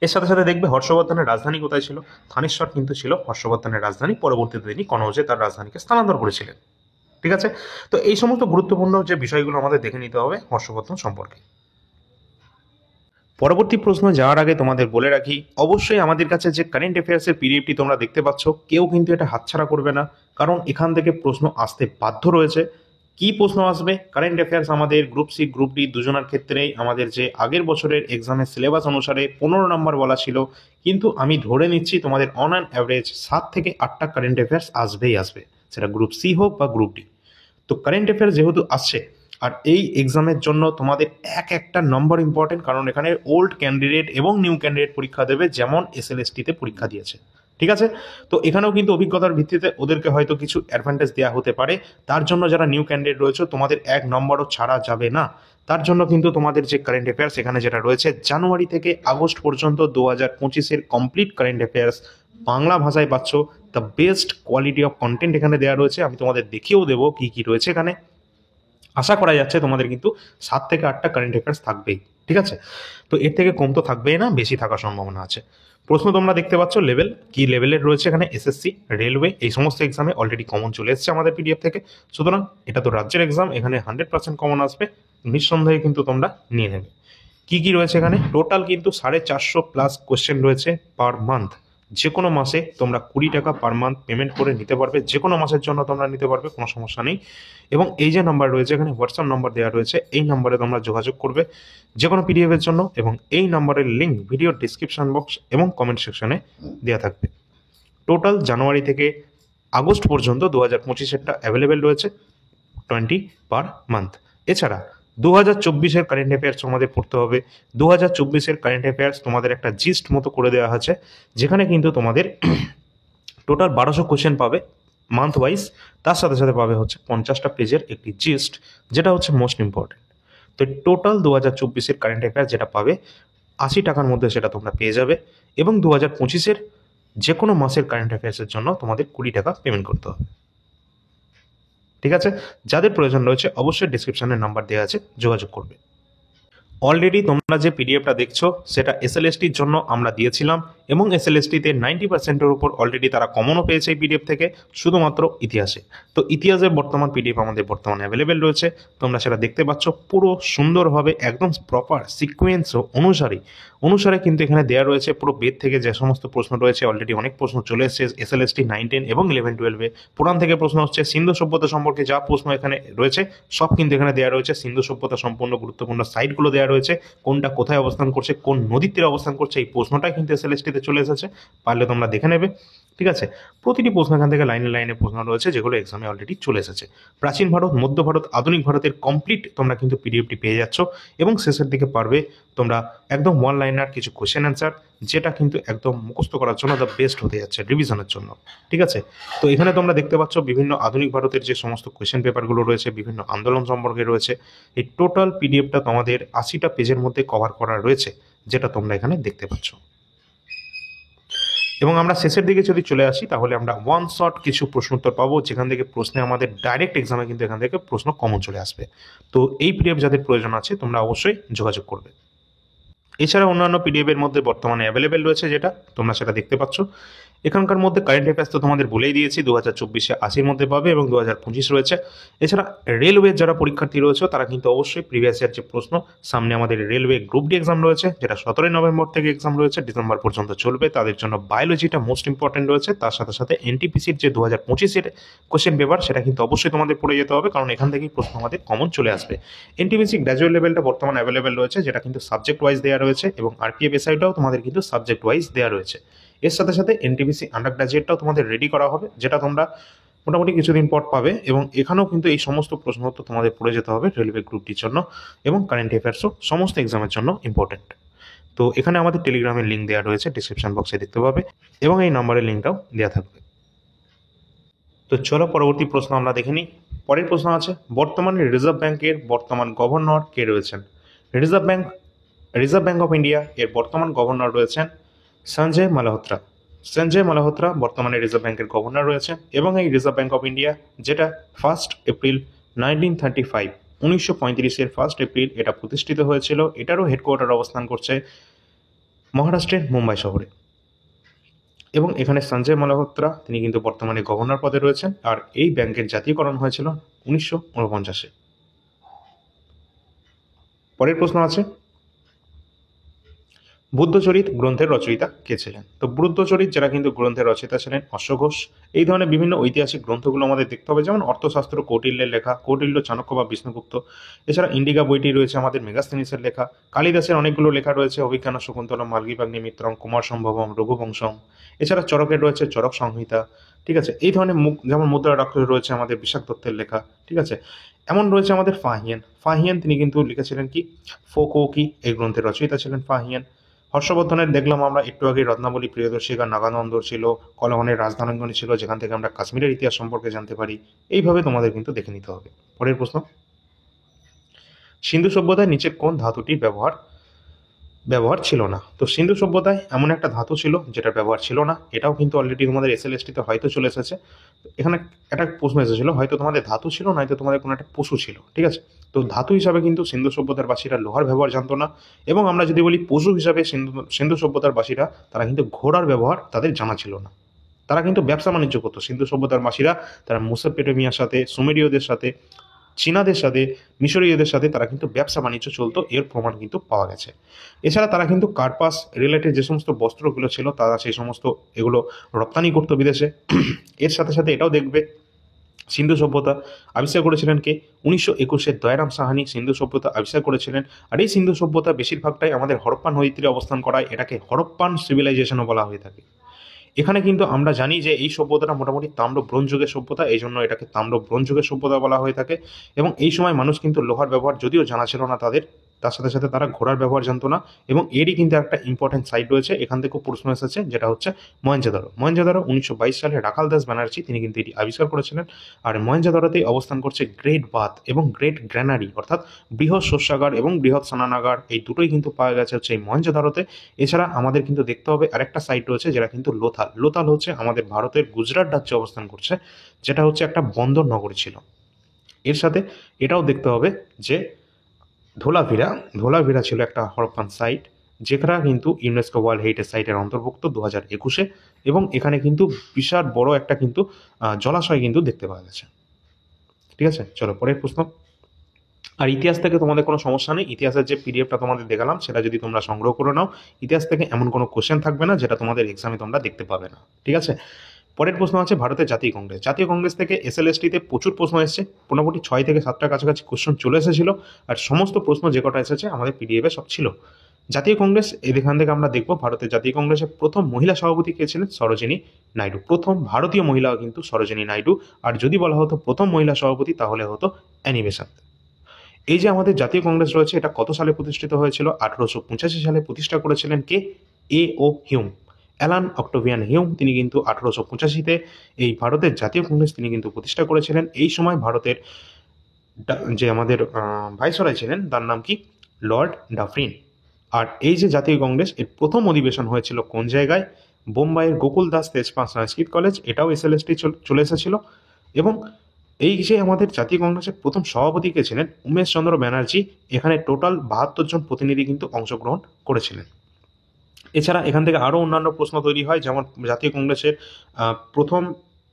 A: এর সাথে সাথে দেখবে হর্ষবর্ধনের রাজধানী কোথায় ছিল? থানেশ্বর কিন্তু ছিল হর্ষবর্ধনের রাজধানী। পরবর্তীতে তিনি কনৌজে তার রাজধানীকে স্থানান্তর করেছিলেন। ঠিক আছে, তো এই সমস্ত গুরুত্বপূর্ণ যে বিষয়গুলো আমাদের দেখে নিতে হবে হর্ষবর্ধন সম্পর্কে। পরবর্তী প্রশ্ন যাওয়ার আগে তোমাদের বলে রাখি, অবশ্যই আমাদের কাছে যে কারেন্ট অ্যাফেয়ার্সের পিডিএফটি তোমরা দেখতে পাচ্ছ, কেউ কিন্তু এটা হাতছাড়া করবে না, কারণ এখান থেকে প্রশ্ন আসতে বাধ্য রয়েছে। কি প্রশ্ন আসবে? কারেন্ট অ্যাফেয়ার্স আমাদের গ্রুপ সি গ্রুপ ডি দুজনের ক্ষেত্রেই আমাদের যে আগের বছরের এক্সামের সিলেবাস অনুসারে 15 নম্বর বলা ছিল, কিন্তু আমি ধরে নিচ্ছি তোমাদের অন অ্যান অ্যাভারেজ 7 থেকে 8টা কারেন্ট অ্যাফেয়ার্স আসবেই আসবে, সেটা গ্রুপ সি হোক বা গ্রুপ ডি। তো কারেন্ট অ্যাফেয়ার্স যেহেতু আসছে, আর এই এক্সামের জন্য তোমাদের একটা নম্বর ইম্পর্টেন্ট, কারণ এখানে ওল্ড ক্যান্ডিডেট এবং নিউ ক্যান্ডিডেট পরীক্ষা দেবে, যেমন এসএলএসটিতে পরীক্ষা দিয়েছে। ঠিক আছে, তো এখানেও কিন্তু অভিজ্ঞতার ভিত্তিতে ওদেরকে হয়তো কিছু অ্যাডভান্টেজ দেওয়া হতে পারে। তার জন্য যারা নিউ ক্যান্ডিডেট রয়েছে, তোমাদের 1 নম্বরও ছাড়া যাবে না। তার জন্য কিন্তু তোমাদের যে কারেন্ট অ্যাফেয়ার্স এখানে যেটা রয়েছে, জানুয়ারি থেকে আগস্ট পর্যন্ত 2025-এর কমপ্লিট কারেন্ট অ্যাফেয়ার্স বাংলা ভাষায় পাচ্ছ। The best quality of content এখানে দেওয়া রয়েছে, আমি তোমাদের দেখিয়েও দেবো কি কি রয়েছে এখানে। আশা করা যাচ্ছে তোমাদের কিন্তু 7 থেকে 8টা কারেন্ট অ্যাফেয়ার্স থাকবেই। ঠিক আছে, তো এর থেকে কম তো থাকবেই না, বেশি থাকার সম্ভাবনা আছে। প্রশ্ন তোমরা দেখতে পাচ্ছ লেভেল কি লেভেলের রয়েছে এখানে, এসএসসি, রেলওয়ে, এই সমস্ত এক্সামে অলরেডি কমন চলে এসেছে আমাদের পিডিএফ থেকে। সুতরাং এটা তো রাজ্যের এক্সাম, এখানে 100% কমন আসবে, নিঃসন্দেহে কিন্তু তোমরা নিয়ে নেবে। কি কি রয়েছে এখানে? টোটাল কিন্তু 450+ কোশ্চেন রয়েছে পার মান্থ। যে কোনো মাসে তোমরা 20 টাকা পার মান্থ পেমেন্ট করে নিতে পারবে, যে কোনো মাসের জন্য তোমরা নিতে পারবে, কোনো সমস্যা নেই। এবং এই যে নাম্বার রয়েছে এখানে, হোয়াটসঅ্যাপ নাম্বার দেওয়া রয়েছে, এই নাম্বারে তোমরা যোগাযোগ করবে যে কোনো পিডিএফ এর জন্য, এবং এই নাম্বারের লিঙ্ক ভিডিওর ডিসক্রিপশন বক্স এবং কমেন্ট সেকশনে দেওয়া থাকবে। টোটাল জানুয়ারি থেকে আগস্ট পর্যন্ত 2025-এরটা অ্যাভেলেবেল রয়েছে 20 পার মান্থ। এছাড়া 2024-এর কারেন্ট অ্যাফেয়ার্স তোমাদের পড়তে হবে। 2024-এর কারেন্ট অ্যাফেয়ার্স তোমাদের একটা জিস্ট মতো করে দেওয়া আছে, যেখানে কিন্তু তোমাদের টোটাল 1200 কোশ্চেন পাবে মান্থ ওয়াইজ। তার সাথে সাথে পাবে হচ্ছে 50টা পেজের একটি জিস্ট, যেটা হচ্ছে মোস্ট ইম্পর্টেন্ট। তো টোটাল 2024-এর কারেন্ট অ্যাফেয়ার্স যেটা পাবে 80 টাকার মধ্যে সেটা তোমরা পেয়ে যাবে। এবং 2025-এর যে কোনো মাসের কারেন্ট অ্যাফেয়ার্সের জন্য তোমাদের 20 টাকা পেমেন্ট করতে হবে। ঠিক আছে, যাদের প্রয়োজন রয়েছে অবশ্যই ডিসক্রিপশনের নাম্বার দেওয়া আছে, যোগাযোগ করবে। অলরেডি তোমরা যে পিডিএফটা দেখছো সেটা এসএলএসটির জন্য আমরা দিয়েছিলাম, এবং এসএলএসটিতে 90%-এর উপর অলরেডি তারা কমনও পেয়েছে এই পিডিএফ থেকে, শুধুমাত্র ইতিহাসে। তো ইতিহাসের বর্তমান পিডিএফ আমাদের বর্তমানে অ্যাভেলেবেল রয়েছে, তোমরা সেটা দেখতে পাচ্ছ পুরো সুন্দরভাবে, একদম প্রপার সিকোয়েন্স অনুসারে কিন্তু এখানে দেওয়া রয়েছে। পুরো বেদ থেকে যে সমস্ত প্রশ্ন রয়েছে, অলরেডি অনেক প্রশ্ন চলে এসেছে এসএলএসটি 9, 10 এবং 11, 12-এ। পুরাণ থেকে প্রশ্ন হচ্ছে, সিন্ধু সভ্যতা সম্পর্কে যা প্রশ্ন এখানে রয়েছে সব কিন্তু এখানে দেওয়া রয়েছে। সিন্ধু সভ্যতা সম্পূর্ণ গুরুত্বপূর্ণ সাইটগুলো দেওয়া রয়েছে, কোনটা কোথায় অবস্থান করছে, কোন নদীর তীরে অবস্থান করছে, এই প্রশ্নটাই কিন্তু এসএলএসটিতে চলে এসেছে, পারলে তোমরা দেখে নেবে। ঠিক আছে, প্রতিটি প্রশ্ন এখান থেকে লাইনে লাইনে প্রশ্ন রয়েছে, যেগুলো এক্সামে অলরেডি চলে এসেছে। প্রাচীন ভারত, মধ্য ভারত, আধুনিক ভারতের কমপ্লিট তোমরা কিন্তু পিডিএফটি পেয়ে যাচ্ছ, এবং শেষের দিকে পারবে তোমরা একদম 1 লাইনার কিছু কোশ্চেন অ্যান্সার, যেটা কিন্তু একদম মুখস্থ করার জন্য দ্য বেস্ট হতে যাচ্ছে রিভিশনের জন্য। ঠিক আছে, তো এখানে তোমরা দেখতে পাচ্ছ বিভিন্ন আধুনিক ভারতের যে সমস্ত কোশ্চেন পেপারগুলো রয়েছে, বিভিন্ন আন্দোলন সম্পর্কে রয়েছে। এই টোটাল পিডিএফটা তোমাদের 80টা পেজের মধ্যে কভার করা রয়েছে, যেটা তোমরা এখানে দেখতে পাচ্ছ। এবং আমরা শেষের দিকে যদি চলে আসি, তাহলে আমরা ওয়ান শট কিছু প্রশ্ন উত্তর পাবো, যেখান থেকে প্রশ্নে আমাদের ডাইরেক্ট এক্সামে কিন্তু এখান থেকে প্রশ্ন কমন চলে আসবে। তো এই পিডিএফ যাদের প্রয়োজন আছে তোমরা অবশ্যই যোগাযোগ করবে। এছাড়া অন্যান্য পিডিএফ এর মধ্যে বর্তমানে অ্যাভেলেবেল রয়েছে, যেটা তোমরা সেটা দেখতে পাচ্ছ। এখানকার মধ্যে কারেন্ট অ্যাফেয়ার্স তো তোমাদের বলেই দিয়েছি, 2024-এ 80-র মধ্যে পাবে, এবং 2025 রয়েছে। এছাড়া রেলওয়ের যারা পরীক্ষার্থী রয়েছে তারা কিন্তু অবশ্যই প্রিভিয়াস ইয়ার যে প্রশ্ন, সামনে আমাদের রেলওয়ে গ্রুপ ডি এক্সাম রয়েছে, যেটা 17 নভেম্বর থেকে এক্সাম রয়েছে, ডিসেম্বর পর্যন্ত চলবে। তাদের জন্য বায়োলজিটা মোস্ট ইম্পর্টেন্ট রয়েছে। তার সাথে সাথে এনটিপিসির যে 2025-এর কোশ্চেন পেপার, সেটা কিন্তু অবশ্যই তোমাদের পড়ে যেতে হবে, কারণ এখান থেকেই প্রশ্ন আমাদের কমন চলে আসবে। এনটিপিসি গ্র্যাজুয়েট লেভেলটা বর্তমানে অ্যাভেলেবেল রয়েছে, যেটা কিন্তু সাবজেক্ট ওয়াইজ দেওয়া রয়েছে, এবং আরপিএফ এসআইটাও তোমাদের কিন্তু সাবজেক্ট ওয়াইজ দেওয়া রয়েছে। এর সাথে সাথে এনটিপিসি আন্ডার গ্র্যাজুয়েটটাও তোমাদের রেডি করা হবে, যেটা তোমরা মোটামুটি কিছুদিন পর পাবে। এবং এখানেও কিন্তু এই সমস্ত প্রশ্ন তো তোমাদের পড়ে যেতে হবে রেলওয়ে গ্রুপটির জন্য, এবং কারেন্ট অ্যাফেয়ার্সও সমস্ত এক্সামের জন্য ইম্পর্টেন্ট। তো এখানে আমাদের টেলিগ্রামের লিঙ্ক দেওয়া রয়েছে, ডিসক্রিপশন বক্সে দেখতে পাবে, এবং এই নাম্বারের লিঙ্কটাও দেওয়া থাকবে। তো চলো পরবর্তী প্রশ্ন আমরা দেখে নিই। পরের প্রশ্ন আছে, বর্তমানে রিজার্ভ ব্যাংকের বর্তমান গভর্নর কে রয়েছেন? রিজার্ভ ব্যাংক অফ ইন্ডিয়া এর বর্তমান গভর্নর রয়েছেন সঞ্জয় মালহোত্রা। সঞ্জয় মালহোত্রা বর্তমানে রিজার্ভ ব্যাংকের গভর্নর রয়েছেন এবং এই রিজার্ভ ব্যাংক অফ ইন্ডিয়া, যেটা 1 এপ্রিল 1935 1935 1 এপ্রিল এটা প্রতিষ্ঠিত হয়েছিল, এটারও হেডকোয়ার্টার অবস্থান করছে মহারাষ্ট্রের মুম্বাই শহরে। এবং এখানে সঞ্জয় মালহোত্রা তিনি কিন্তু বর্তমানে গভর্নর পদে রয়েছেন, আর এই ব্যাংকের জাতীয়করণ হয়েছিল 1949-এ। পরের প্রশ্ন আছে, বুদ্ধচরিত গ্রন্থের রচয়িতা কে ছিলেন? তো বুদ্ধচরিত যারা কিন্তু গ্রন্থের রচয়িতা ছিলেন অশ্বঘোষ। এই ধরনের বিভিন্ন ঐতিহাসিক গ্রন্থগুলো আমাদের দেখতে হবে, যেমন অর্থশাস্ত্র কৌটিল্যের লেখা, কৌটিল্য, চাণক্য বা বিষ্ণুগুপ্ত। এছাড়া ইন্ডিকা বইটি রয়েছে আমাদের মেগাস্থেনিসের লেখা। কালিদাসের অনেকগুলো লেখা রয়েছে, অভিজ্ঞান শকুন্তলম, মালগীভাগ্নি মিত্রম, কুমার সম্ভবম, রঘুবংশম। এছাড়া চরকের রয়েছে চরক সংহিতা। ঠিক আছে, এই ধরনের যেমন মুদ্রা রাক্ষস রয়েছে আমাদের বিশাখ দত্তের লেখা। ঠিক আছে, এমন রয়েছে আমাদের ফাহিয়ান। ফাহিয়ান তিনি কিন্তু লিখেছিলেন কি, ফোকোকি এই গ্রন্থের রচয়িতা ছিলেন ফাহিয়ান। হর্ষবর্ধনের দেখলাম আমরা একটু আগে রত্নাবলী, প্রিয়দর্শিকা, নাগানন্দর ছিল, কলহনের রাজধানী ছিল, যেখান থেকে আমরা কাশ্মীরের ইতিহাস সম্পর্কে জানতে পারি। এইভাবে তোমাদের কিন্তু দেখে নিতে হবে। পরের প্রশ্ন, সিন্ধু সভ্যতায় নিচের কোন ধাতুটির ব্যবহার ছিল না? তো সিন্ধু সভ্যতায় এমন একটা ধাতু ছিল যেটার ব্যবহার ছিল না, এটাও কিন্তু অলরেডি তোমাদের এসএলএসটিতে হয়তো চলে এসেছে। এখানে একটা প্রশ্ন এসেছিল, হয়তো তোমাদের ধাতু ছিল, নয়তো তোমাদের কোনো একটা পশু ছিল। ঠিক আছে, তো ধাতু হিসাবে কিন্তু সিন্ধু সভ্যতার বাসীরা লোহার ব্যবহার জানতো না, এবং আমরা যদি বলি পশু হিসাবে সিন্ধু সভ্যতার বাসীরা, তারা কিন্তু ঘোড়ার ব্যবহার তাদের জানা ছিল না। তারা কিন্তু ব্যবসা বাণিজ্য করতো সিন্ধু সভ্যতার বাসীরা। তারা মেসোপটেমিয়ার সাথে, সুমেরীয়দের সাথে, চীনাদের সাথে, মিশরীয়দের সাথে তারা কিন্তু ব্যবসা বাণিজ্য চলতো, এর প্রমাণ কিন্তু পাওয়া গেছে। এছাড়া তারা কিন্তু কার্পাস রিলেটেড যে সমস্ত বস্ত্রগুলো ছিল, তারা সেই সমস্ত এগুলো রপ্তানি করতো বিদেশে। এর সাথে সাথে এটাও দেখবে, সিন্ধু সভ্যতা আবিষ্কার করেছিলেন কে? 1921-এর দয়ারাম সাহানি সিন্ধু সভ্যতা আবিষ্কার করেছিলেন। আর এই সিন্ধু সভ্যতা বেশিরভাগটাই আমাদের হরপ্পান নদীর তীরে অবস্থান করায় এটাকে হরপ্পান সিভিলাইজেশনও বলা হয়ে থাকে। এখানে কিন্তু আমরা জানি যে এই সভ্যতাটা মোটামুটি তাম্র ব্রোঞ্জ যুগের সভ্যতা, এই জন্য এটাকে তাম্র ব্রোঞ্জ যুগের সভ্যতা বলা হয়ে থাকে। এবং এই সময় মানুষ কিন্তু লোহার ব্যবহার যদিও জানা ছিল না তাদের, তার সাথে সাথে তারা ঘোড়ার ব্যবহার জানতো না। এবং এরই কিন্তু একটা ইম্পর্টেন্ট সাইট রয়েছে, এখান থেকেও প্রশ্ন এসেছে, যেটা হচ্ছে মহেঞ্জোদারো। 1922 সালে রাখাল দাস ব্যানার্জি তিনি কিন্তু এটি আবিষ্কার করেছিলেন। আর মহেঞ্জোদারোতেই অবস্থান করছে গ্রেট বাথ এবং গ্রেট গ্র্যানারি, অর্থাৎ বৃহৎ শস্যাগার এবং বৃহৎ স্নানাগার, এই দুটোই কিন্তু পাওয়া গেছে হচ্ছে এই মহেঞ্জোদারোতে। এছাড়া আমাদের কিন্তু দেখতে হবে আরেকটা সাইট রয়েছে, যেটা কিন্তু লোথাল হচ্ছে আমাদের ভারতের গুজরাট রাজ্যে অবস্থান করছে, যেটা হচ্ছে একটা বন্দর নগরী ছিল। এর সাথে এটাও দেখতে হবে যে ধোলাভিরা ছিল একটা হরপ্পান সাইট, যেটা কিন্তু ইউনেস্কো ওয়ার্ল্ড হেরিটেজ সাইটের অন্তর্ভুক্ত 2021-এ। এবং এখানে কিন্তু বিশাল বড় একটা কিন্তু জলাশয় কিন্তু দেখতে পাওয়া গেছে। ঠিক আছে, চলো পরের প্রশ্ন। আর ইতিহাস থেকে তোমাদের কোনো সমস্যা নেই, ইতিহাসের যে পিডিএফটা তোমাদের দেখালাম সেটা যদি তোমরা সংগ্রহ করে নাও, ইতিহাস থেকে এমন কোনো কোশ্চেন থাকবে না যেটা তোমাদের এক্সামে তোমরা দেখতে পাবে না। ঠিক আছে, পরের প্রশ্ন আছে ভারতের জাতীয় কংগ্রেস। জাতীয় কংগ্রেস থেকে এসএলএসটিতে প্রচুর প্রশ্ন এসেছে, মোটামুটি 6 থেকে 7টার কাছাকাছি কোশ্চেন চলে এসেছিল। আর সমস্ত প্রশ্ন যে কটা এসেছে আমাদের পিডিএফে সব ছিল। জাতীয় কংগ্রেস, এখান থেকে আমরা দেখব ভারতের জাতীয় কংগ্রেসের প্রথম মহিলা সভাপতি কে ছিলেন? সরোজিনী নাইডু, প্রথম ভারতীয় মহিলা কিন্তু সরোজিনী নাইডু। আর যদি বলা হতো প্রথম মহিলা সভাপতি, তাহলে হতো অ্যানি বেসান্ত। এই যে আমাদের জাতীয় কংগ্রেস রয়েছে, এটা কত সালে প্রতিষ্ঠিত হয়েছিল? 1885 সালে প্রতিষ্ঠা করেছিলেন কে? O Hume, Allan Octavian Hume. তিনি কিন্তু 1885-তে এই ভারতের জাতীয় কংগ্রেস তিনি কিন্তু প্রতিষ্ঠা করেছিলেন। এই সময় ভারতের যে আমাদের ভাইসরয় ছিলেন, তার নাম কি? Lord Dufferin. আর এই যে জাতীয় কংগ্রেস, এর প্রথম অধিবেশন হয়েছিল কোন জায়গায়? বোম্বাইয়ের গোকুল দাস তেজপাল সংস্কৃত কলেজ, এটাও এসএলএসটি চলে এসেছিল। এবং এই যে আমাদের জাতীয় কংগ্রেসের প্রথম সভাপতি কে ছিলেন? উমেশ চন্দ্র ব্যানার্জি। এখানে টোটাল 72 জন প্রতিনিধি কিন্তু অংশগ্রহণ করেছিলেন। এছাড়া এখান থেকে আরও অন্যান্য প্রশ্ন তৈরি হয়, যেমন জাতীয় কংগ্রেসের প্রথম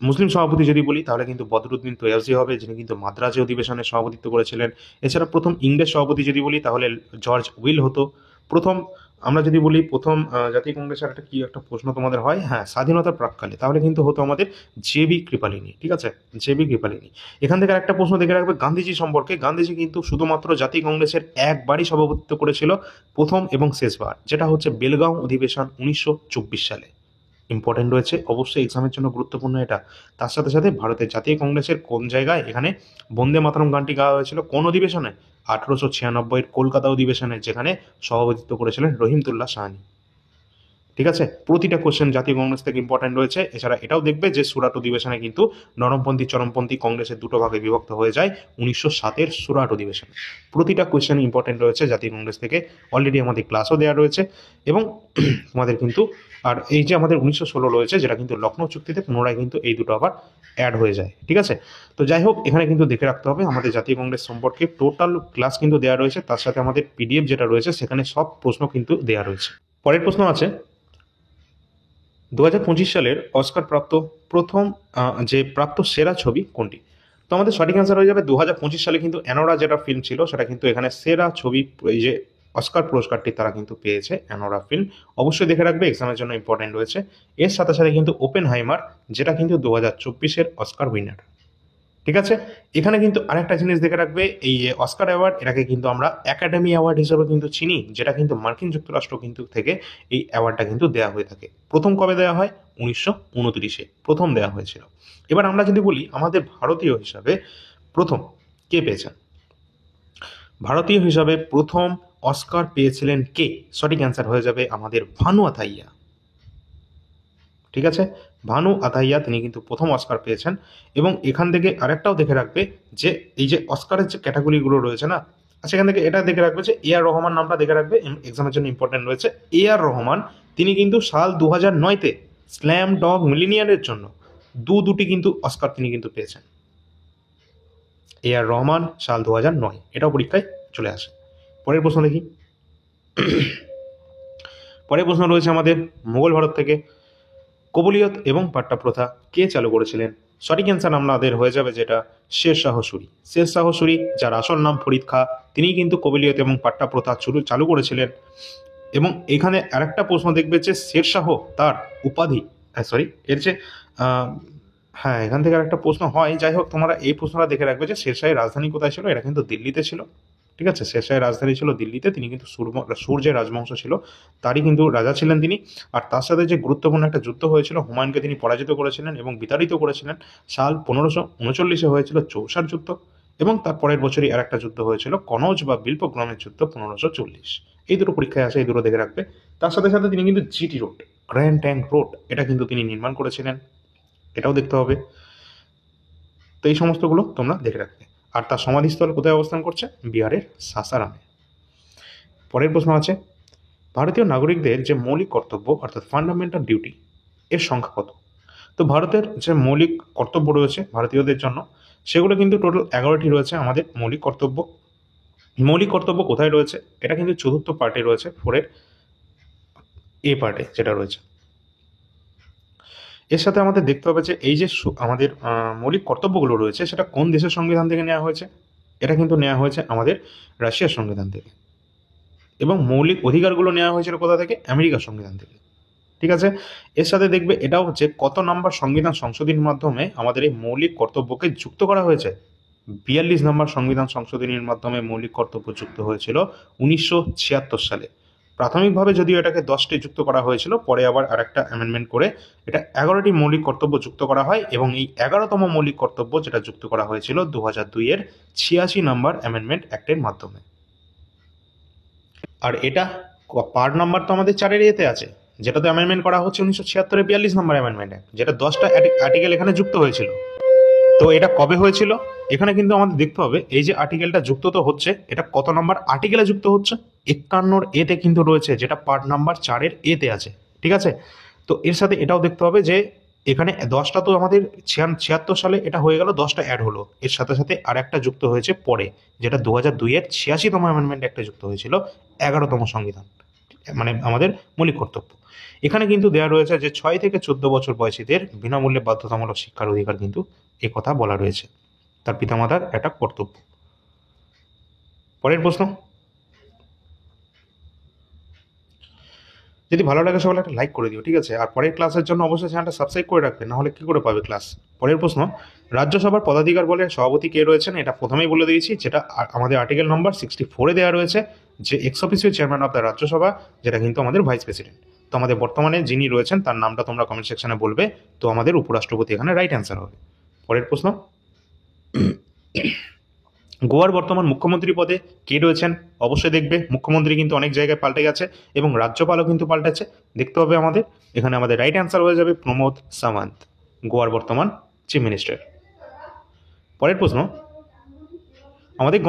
A: মুসলিম সভাপতি যদি বলি, তাহলে কিন্তু বদরুদ্দিন তৈয়াবজি হবে, যিনি কিন্তু মাদ্রাজে অধিবেশনে সভাপতিত্ব করেছিলেন। এছাড়া প্রথম ইংরেজ সভাপতি যদি বলি, তাহলে জর্জ উইল হতো। প্রথম আমরা যদি বলি প্রথম জাতীয় কংগ্রেসের একটা প্রশ্ন তোমাদের হয়, হ্যাঁ, স্বাধীনতার প্রাক্কালে, তাহলে কিন্তু হতো আমাদের জেবি কৃপালিনী। ঠিক আছে, জেবি কৃপালিনী। এখান থেকে একটা প্রশ্ন দেখে রাখবে গান্ধীজি সম্পর্কে। গান্ধীজি কিন্তু শুধুমাত্র জাতীয় কংগ্রেসের একবারই সভাপতিত্ব করেছিল, প্রথম এবং শেষবার, যেটা হচ্ছে বেলগাঁও অধিবেশন 1924 সালে। ইম্পর্টেন্ট রয়েছে, অবশ্যই এক্সামের জন্য গুরুত্বপূর্ণ এটা। তার সাথে সাথে ভারতের জাতীয় কংগ্রেসের কোন জায়গায় এখানে বন্দে মাতরম গানটি গাওয়া হয়েছিল? কোন অধিবেশনে? 1896-এর কলকাতা অধিবেশনে, যেখানে সভাপতিত্ব করেছিলেন রহিমতুল্লাহ সাহানি। ঠিক আছে, প্রতিটা কোশ্চেন জাতীয় কংগ্রেস থেকে ইম্পর্টেন্ট রয়েছে। এছাড়া এটাও দেখবে যে সুরাট অধিবেশনে কিন্তু নরমপন্থী চরমপন্থী কংগ্রেসের দুটো ভাগে বিভক্ত হয়ে যায় 1907-এর সুরাট অধিবেশনে। প্রতিটা কোশ্চেন ইম্পর্টেন্ট রয়েছে জাতীয় কংগ্রেস থেকে, অলরেডি আমাদের ক্লাসও দেওয়া রয়েছে। এবং তোমাদের কিন্তু আর এই যে আমাদের 1916 রয়েছে, যেটা কিন্তু লখনৌ চুক্তিতে পুনরায় কিন্তু এই দুটো আবার অ্যাড হয়ে যায়। ঠিক আছে, তো যাই হোক, এখানে কিন্তু দেখে রাখতে হবে আমাদের জাতীয় কংগ্রেস সম্পর্কে টোটাল ক্লাস কিন্তু দেওয়া রয়েছে, তার সাথে আমাদের পিডিএফ যেটা রয়েছে সেখানে সব প্রশ্ন কিন্তু দেওয়া রয়েছে। পরের প্রশ্ন আছে, 2025 সালের অস্কার প্রাপ্ত প্রথম যে প্রাপ্ত সেরা ছবি কোনটি? তো আমাদের সঠিক অ্যান্সার হয়ে যাবে 2025 সালে কিন্তু অ্যানোরা যেটা ফিল্ম ছিল সেটা কিন্তু এখানে সেরা ছবি, এই যে অস্কার পুরস্কারটি তারা কিন্তু পেয়েছে অ্যানোরা ফিল্ম। অবশ্যই দেখে রাখবে, এক্সামের জন্য ইম্পর্টেন্ট রয়েছে। এর সাথে সাথে কিন্তু ওপেনহাইমার, যেটা কিন্তু 2024-এর অস্কার উইনার। ঠিক আছে, এখানে কিন্তু আরেকটা জিনিস দেখে রাখবে, এই অস্কার অ্যাওয়ার্ড এটাকে কিন্তু আমরা একাডেমি অ্যাওয়ার্ড হিসেবে কিন্তু চিনি, যেটা কিন্তু মার্কিন যুক্তরাষ্ট্র কিন্তু থেকে এই অ্যাওয়ার্ডটা কিন্তু দেওয়া হয়ে থাকে। প্রথম কবে দেওয়া হয়? 1929-এ প্রথম দেওয়া হয়েছিল। এবার আমরা যদি বলি আমাদের ভারতীয় হিসাবে প্রথম কে পেয়েছেন, ভারতীয় হিসাবে প্রথম অস্কার পেয়েছিলেন কে? সঠিক অ্যান্সার হয়ে যাবে আমাদের ভানু আথাইয়া। ঠিক আছে, ভানু আথাইয়া তিনি কিন্তু প্রথম অস্কার পেয়েছেন। এবং এখান থেকে আরেকটাও দেখে রাখবে যে এই যে অস্কারের যে ক্যাটাগরিগুলো রয়েছে না, সেখান থেকে এটা দেখে রাখবে যে এ আর রহমান নামটা দেখে রাখবে, এক্সামের জন্য ইম্পর্টেন্ট রয়েছে। এ আর রহমান তিনি কিন্তু সাল 2009-তে স্ল্যাম ডগ মিলিনিয়ারের জন্য দুটি কিন্তু অস্কার তিনি কিন্তু পেয়েছেন। এ আর রহমান সাল 2009, এটাও পরীক্ষায় চলে আসে। পরের প্রশ্ন দেখি। পরের প্রশ্ন রয়েছে আমাদের মুঘল ভারত থেকে, কবুলিয়ত এবং পাট্টা প্রথা কে চালু করেছিলেন? সঠিক অ্যান্সার আমাদের হয়ে যাবে যেটা শের শাহ সুরি। শের শাহ সুরি, যার আসল নাম ফরিদ খাঁ, তিনি কিন্তু কবুলিয়ত এবং পাট্টা প্রথা চালু করেছিলেন। এবং এখানে আরেকটা প্রশ্ন দেখবে যে শের শাহ তার উপাধি, এর যে হ্যাঁ, এখান থেকে আরেকটা প্রশ্ন হয়। যাই হোক, তোমরা এই প্রশ্নটা দেখে রাখবে যে শের শাহের রাজধানী কোথায় ছিল? এটা কিন্তু দিল্লিতে ছিল। ঠিক আছে, শের শাহের রাজধানী ছিল দিল্লিতে। তিনি কিন্তু সূর্যের রাজবংশ ছিল, তারই কিন্তু রাজা ছিলেন তিনি। আর তার সাথে যে গুরুত্বপূর্ণ একটা যুদ্ধ হয়েছিল, হুমায়ুনকে তিনি পরাজিত করেছিলেন এবং বিতাড়িত করেছিলেন। সাল 1539-এ হয়েছিল চৌসার যুদ্ধ। এবং তার পরের বছরই আর একটা যুদ্ধ হয়েছিল, কনৌজ বা বিল্পগ্রামের যুদ্ধ, 1540। এই দুটো পরীক্ষায় আসে, এই দুটো দেখে রাখবে। তার সাথে সাথে তিনি কিন্তু GT road, grand tank road, এটা কিন্তু তিনি নির্মাণ করেছিলেন, এটাও দেখতে হবে। তো এই সমস্তগুলো তোমরা দেখে রাখবে। আর তার সমাধিস্থল কোথায় অবস্থান করছে? বিহারের সাসারামে। পরের প্রশ্ন আছে, ভারতীয় নাগরিকদের যে মৌলিক কর্তব্য অর্থাৎ ফান্ডামেন্টাল ডিউটি, এর সংখ্যা কত? তো ভারতের যে মৌলিক কর্তব্য রয়েছে ভারতীয়দের জন্য, সেগুলো কিন্তু টোটাল 11টি রয়েছে আমাদের মৌলিক কর্তব্য। মৌলিক কর্তব্য কোথায় রয়েছে? এটা কিন্তু চতুর্থ পার্টে রয়েছে, 4-এর এ পার্টে যেটা রয়েছে। এর সাথে আমাদের দেখতে হবে যে এই যে আমাদের মৌলিক কর্তব্যগুলো রয়েছে সেটা কোন দেশের সংবিধান থেকে নেওয়া হয়েছে? এটা কিন্তু নেওয়া হয়েছে আমাদের রাশিয়ার সংবিধান থেকে। এবং মৌলিক অধিকারগুলো নেওয়া হয়েছিল কোথা থেকে? আমেরিকার সংবিধান থেকে। ঠিক আছে, এর সাথে দেখবে এটাও হচ্ছে কত নম্বর সংবিধান সংশোধনীর মাধ্যমে আমাদের এই মৌলিক কর্তব্যকে যুক্ত করা হয়েছে? 42 নম্বর সংবিধান সংশোধনীর মাধ্যমে মৌলিক কর্তব্য যুক্ত হয়েছিল 1976 সালে। প্রাথমিকভাবে যদিও এটাকে 10টি যুক্ত করা হয়েছিল, পরে আবার আরেকটা অ্যামেন্ডমেন্ট করে এটা 11টি মৌলিক কর্তব্য যুক্ত করা হয়। এবং এই 11তম মৌলিক কর্তব্য যেটা যুক্ত করা হয়েছিল 2002-এর 86 নম্বর অ্যামেন্ডমেন্ট অ্যাক্টের মাধ্যমে। আর এটা পার্ট নাম্বার তো আমাদের 4-এর এতে আছে, যেটাতে অ্যামেন্ডমেন্ট করা হচ্ছে 1976-এর 42 নম্বর অ্যামেন্ডমেন্ট, যেটা 10টা আর্টিকেল এখানে যুক্ত হয়েছিল। তো এটা কবে হয়েছিল? এখানে কিন্তু আমাদের দেখতে হবে এই যে আর্টিকেলটা যুক্ত তো হচ্ছে, এটা কত নম্বর আর্টিকেলে যুক্ত হচ্ছে? 51-র এতে কিন্তু রয়েছে, যেটা পার্ট নাম্বার 4-এর এতে আছে। ঠিক আছে, তো এর সাথে এটাও দেখতে হবে যে এখানে 10টা তো আমাদের 76 সালে এটা হয়ে গেল, 10টা অ্যাড হলো। এর সাথে সাথে আর একটা যুক্ত হয়েছে পরে, যেটা 2002-এর 86তম অ্যামেন্ডমেন্ট একটা যুক্ত হয়েছিল, 11তম সংবিধান, মানে আমাদের মৌলিক কর্তব্য। এখানে কিন্তু দেওয়া রয়েছে যে 6 থেকে 14 বছর বয়সীদের বিনামূল্যে বাধ্যতামূলক শিক্ষার অধিকার কিন্তু এ কথা বলা রয়েছে, তার পিতামাতার একটা কর্তব্য। পরের প্রশ্ন, যদি ভালো লাগে সবাই একটা লাইক করে দিও। ঠিক আছে, আর পরের ক্লাসের জন্য অবশ্যই চ্যানেলটা সাবস্ক্রাইব করে রাখবে, নাহলে কি করে পাবে ক্লাস। পরের প্রশ্ন, রাজ্যসভার পদাধিকার বলে সভাপতি কে রয়েছেন? এটা প্রথমেই বলে দিয়েছি, যেটা আমাদের আর্টিকেল নম্বর 64-এ দেওয়া রয়েছে, যে x officio chairman of the Rajya Sabha, যেটা কিন্তু আমাদের ভাইস প্রেসিডেন্ট। তো আমাদের বর্তমানে যিনি রয়েছেন তার নামটা তোমরা কমেন্ট সেকশনে বলবে, তো আমাদের উপরাষ্ট্রপতি এখানে রাইট অ্যান্সার হবে। পরের প্রশ্ন, গোয়ার বর্তমান মুখ্যমন্ত্রী পদে কে রয়েছেন? অবশ্যই দেখবে মুখ্যমন্ত্রী কিন্তু অনেক জায়গায় পাল্টে গেছে এবং রাজ্যপালও কিন্তু পাল্টেছে, দেখতে হবে আমাদের। এখানে আমাদের রাইট অ্যান্সার হয়ে যাবে প্রমোদ সাওয়ান্ত, গোয়ার বর্তমান চিফ মিনিস্টার। পরের প্রশ্ন, আমাদের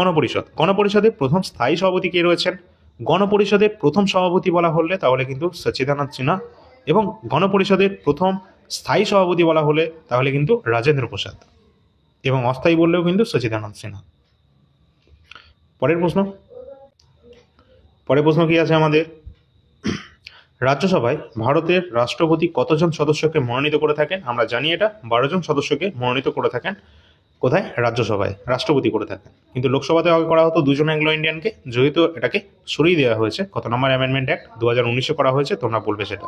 A: গণপরিষদের প্রথম স্থায়ী সভাপতি কে রয়েছেন? গণপরিষদের প্রথম সভাপতি বলা হলে তাহলে কিন্তু সচ্চিদানন্দ সিনহা, এবং গণপরিষদের প্রথম স্থায়ী সভাপতি বলা হলে তাহলে কিন্তু রাজেন্দ্র প্রসাদ, এবং অস্থায়ী বললেও কিন্তু সচ্চিদানন্দ সিনহা। পরের প্রশ্ন কি আছে আমাদের? রাজ্যসভায় ভারতের রাষ্ট্রপতি কতজন সদস্যকে মনোনীত করে থাকেন? আমরা জানি এটা 12 জন সদস্যকে মনোনীত করে থাকেন। কোথায়? রাজ্যসভায় রাষ্ট্রপতি করে থাকেন, কিন্তু লোকসভাতে আগে করা হতো 2 জন অ্যাংলো ইন্ডিয়ানকে, যেহেতু এটাকে সরিয়ে দেওয়া হয়েছে। কত নম্বর অ্যামেন্ডমেন্ট অ্যাক্ট? 2019-এ করা হয়েছে, তোমরা বলবে সেটা।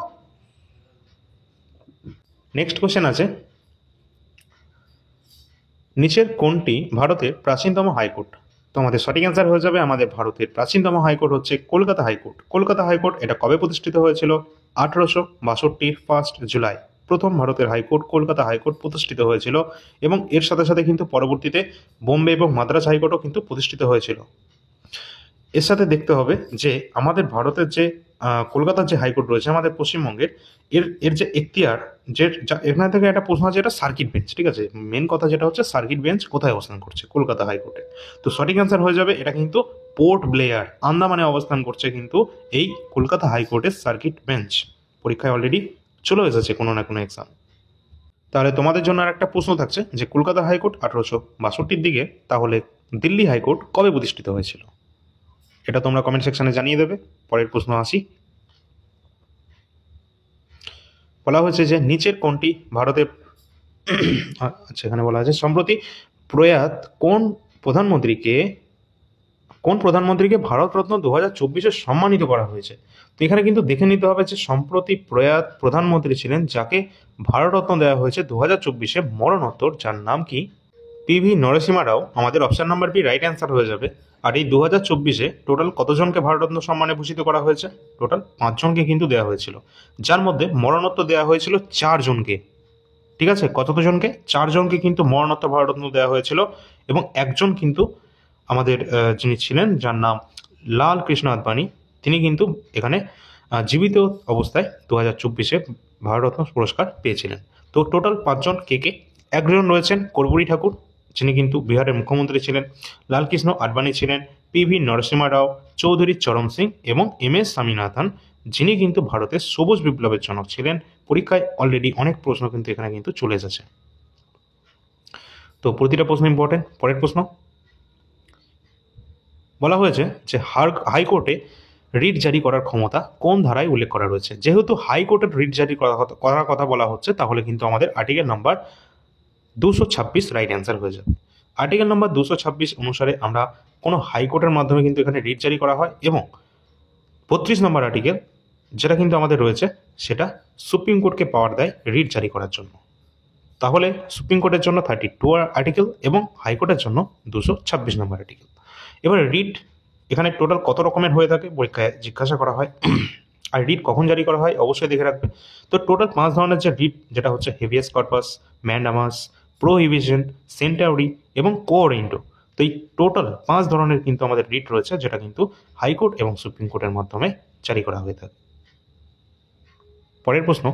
A: নেক্সট কোশ্চেন আছে, নিচের কোনটি ভারতের প্রাচীনতম হাইকোর্ট? তো আমাদের সঠিক অ্যান্সার হয়ে যাবে আমাদের ভারতের প্রাচীনতম হাইকোর্ট হচ্ছে কলকাতা হাইকোর্ট। কলকাতা হাইকোর্ট এটা কবে প্রতিষ্ঠিত হয়েছিল? 1862-র 1 জুলাই প্রথম ভারতের হাইকোর্ট কলকাতা হাইকোর্ট প্রতিষ্ঠিত হয়েছিল, এবং এর সাথে সাথে কিন্তু পরবর্তীতে বোম্বে এবং মাদ্রাজ হাইকোর্টও কিন্তু প্রতিষ্ঠিত হয়েছিল। এর সাথে দেখতে হবে যে আমাদের ভারতের যে কলকাতার যে হাইকোর্ট রয়েছে আমাদের পশ্চিমবঙ্গের, এর যে এখতিয়ার, এখানে থেকে একটা প্রশ্ন আছে, এটা সার্কিট বেঞ্চ, ঠিক আছে? মেন কথা যেটা হচ্ছে সার্কিট বেঞ্চ কোথায় অবস্থান করছে? কলকাতা হাইকোর্টে। তো সঠিক অ্যান্সার হয়ে যাবে এটা কিন্তু পোর্ট ব্লেয়ার, আন্দামানে অবস্থান করছে কিন্তু এই কলকাতা হাইকোর্টের সার্কিট বেঞ্চ। পরীক্ষায় অলরেডি চলে এসেছে কোনো না কোনো এক্সাম। তাহলে তোমাদের জন্য আর একটা প্রশ্ন থাকছে যে কলকাতা হাইকোর্ট 1862-র দিকে, তাহলে দিল্লি হাইকোর্ট কবে প্রতিষ্ঠিত হয়েছিল? এটা তোমরা কমেন্ট সেকশনে জানিয়ে দেবে। পরের প্রশ্ন আসি, বলা হয়েছে যে নিচের কোনটি ভারতের আচ্ছা, এখানে বলা আছে সম্প্রতি প্রয়াত কোন প্রধানমন্ত্রীকে ভারতরত্ন 2024-এ সম্মানিত করা হয়েছে? তো এখানে কিন্তু দেখে নিতে হবে যে সম্প্রতি প্রয়াত প্রধানমন্ত্রী ছিলেন যাকে ভারতরত্ন দেওয়া হয়েছে 2024-এ মরণোত্তর, যার নাম কি? পিভি নরসিমা রাও আমাদের option number B right answer হয়ে যাবে। আর এই 2024-এ টোটাল কতজনকে ভারতরত্ন সম্মানে ভূষিত করা হয়েছে? টোটাল 5 জনকে কিন্তু দেওয়া হয়েছিল, যার মধ্যে মরণোত্তর দেওয়া হয়েছিল 4 জনকে। ঠিক আছে, কতজনকে? 4 জনকে কিন্তু মরণোত্তর ভারতরত্ন দেওয়া হয়েছিল, এবং একজন কিন্তু আমাদের যিনি ছিলেন, যার নাম লাল কৃষ্ণ আদবানি, তিনি কিন্তু এখানে জীবিত অবস্থায় 2024-এ ভারতরত্ন পুরস্কার পেয়েছিলেন। তো টোটাল 5 জন কে কে? একজন রয়েছেন কর্পূরী ঠাকুর, যিনি কিন্তু বিহারের মুখ্যমন্ত্রী ছিলেন, লালকৃষ্ণ আডবাণী ছিলেন, পিভি নরসিমা রাও, চৌধুরী চরণ সিং এবং MS স্বামীনাথন, যিনি কিন্তু ভারতের সবুজ বিপ্লবের জনক ছিলেন। পরীক্ষায় অলরেডি অনেক প্রশ্ন কিন্তু এখানে কিন্তু চলে এসেছে, তো প্রতিটা প্রশ্ন ইম্পর্টেন্ট। পরের প্রশ্ন, বলা হয়েছে যে হাইকোর্টে রিট জারি করার ক্ষমতা কোন ধারায় উল্লেখ করা রয়েছে? যেহেতু হাইকোর্টের রিট জারি করার কথা বলা হচ্ছে, তাহলে কিন্তু আমাদের আর্টিকেল নাম্বার 226 রাইট অ্যান্সার হয়ে যাবে। আর্টিকেল নাম্বার 226 অনুসারে আমরা কোনো হাইকোর্টের মাধ্যমে কিন্তু এখানে রিট জারি করা হয়, এবং 32 নম্বর আর্টিকেল যেটা কিন্তু আমাদের রয়েছে, সেটা সুপ্রিম কোর্টকে পাওয়ার দেয় রিট জারি করার জন্য। তাহলে সুপ্রিম কোর্টের জন্য 32 আর্টিকেল এবং হাইকোর্টের জন্য 226 নম্বর আর্টিকেল। এবার রিট এখানে টোটাল কত রকমের হয়ে থাকে পরীক্ষায় জিজ্ঞাসা করা হয়, আর রিট কখন জারি করা হয় অবশ্যই দেখে রাখবে। তো টোটাল 5 ধরনের যে রিট, যেটা হচ্ছে habeas corpus, mandamus, prohibition, Centauri এবং কোঅরেন্টো। তো এই টোটাল 5 ধরনের কিন্তু আমাদের রিট রয়েছে, যেটা কিন্তু হাইকোর্ট এবং সুপ্রিম কোর্টের মাধ্যমে জারি করা হয়ে থাকে। পরের প্রশ্ন,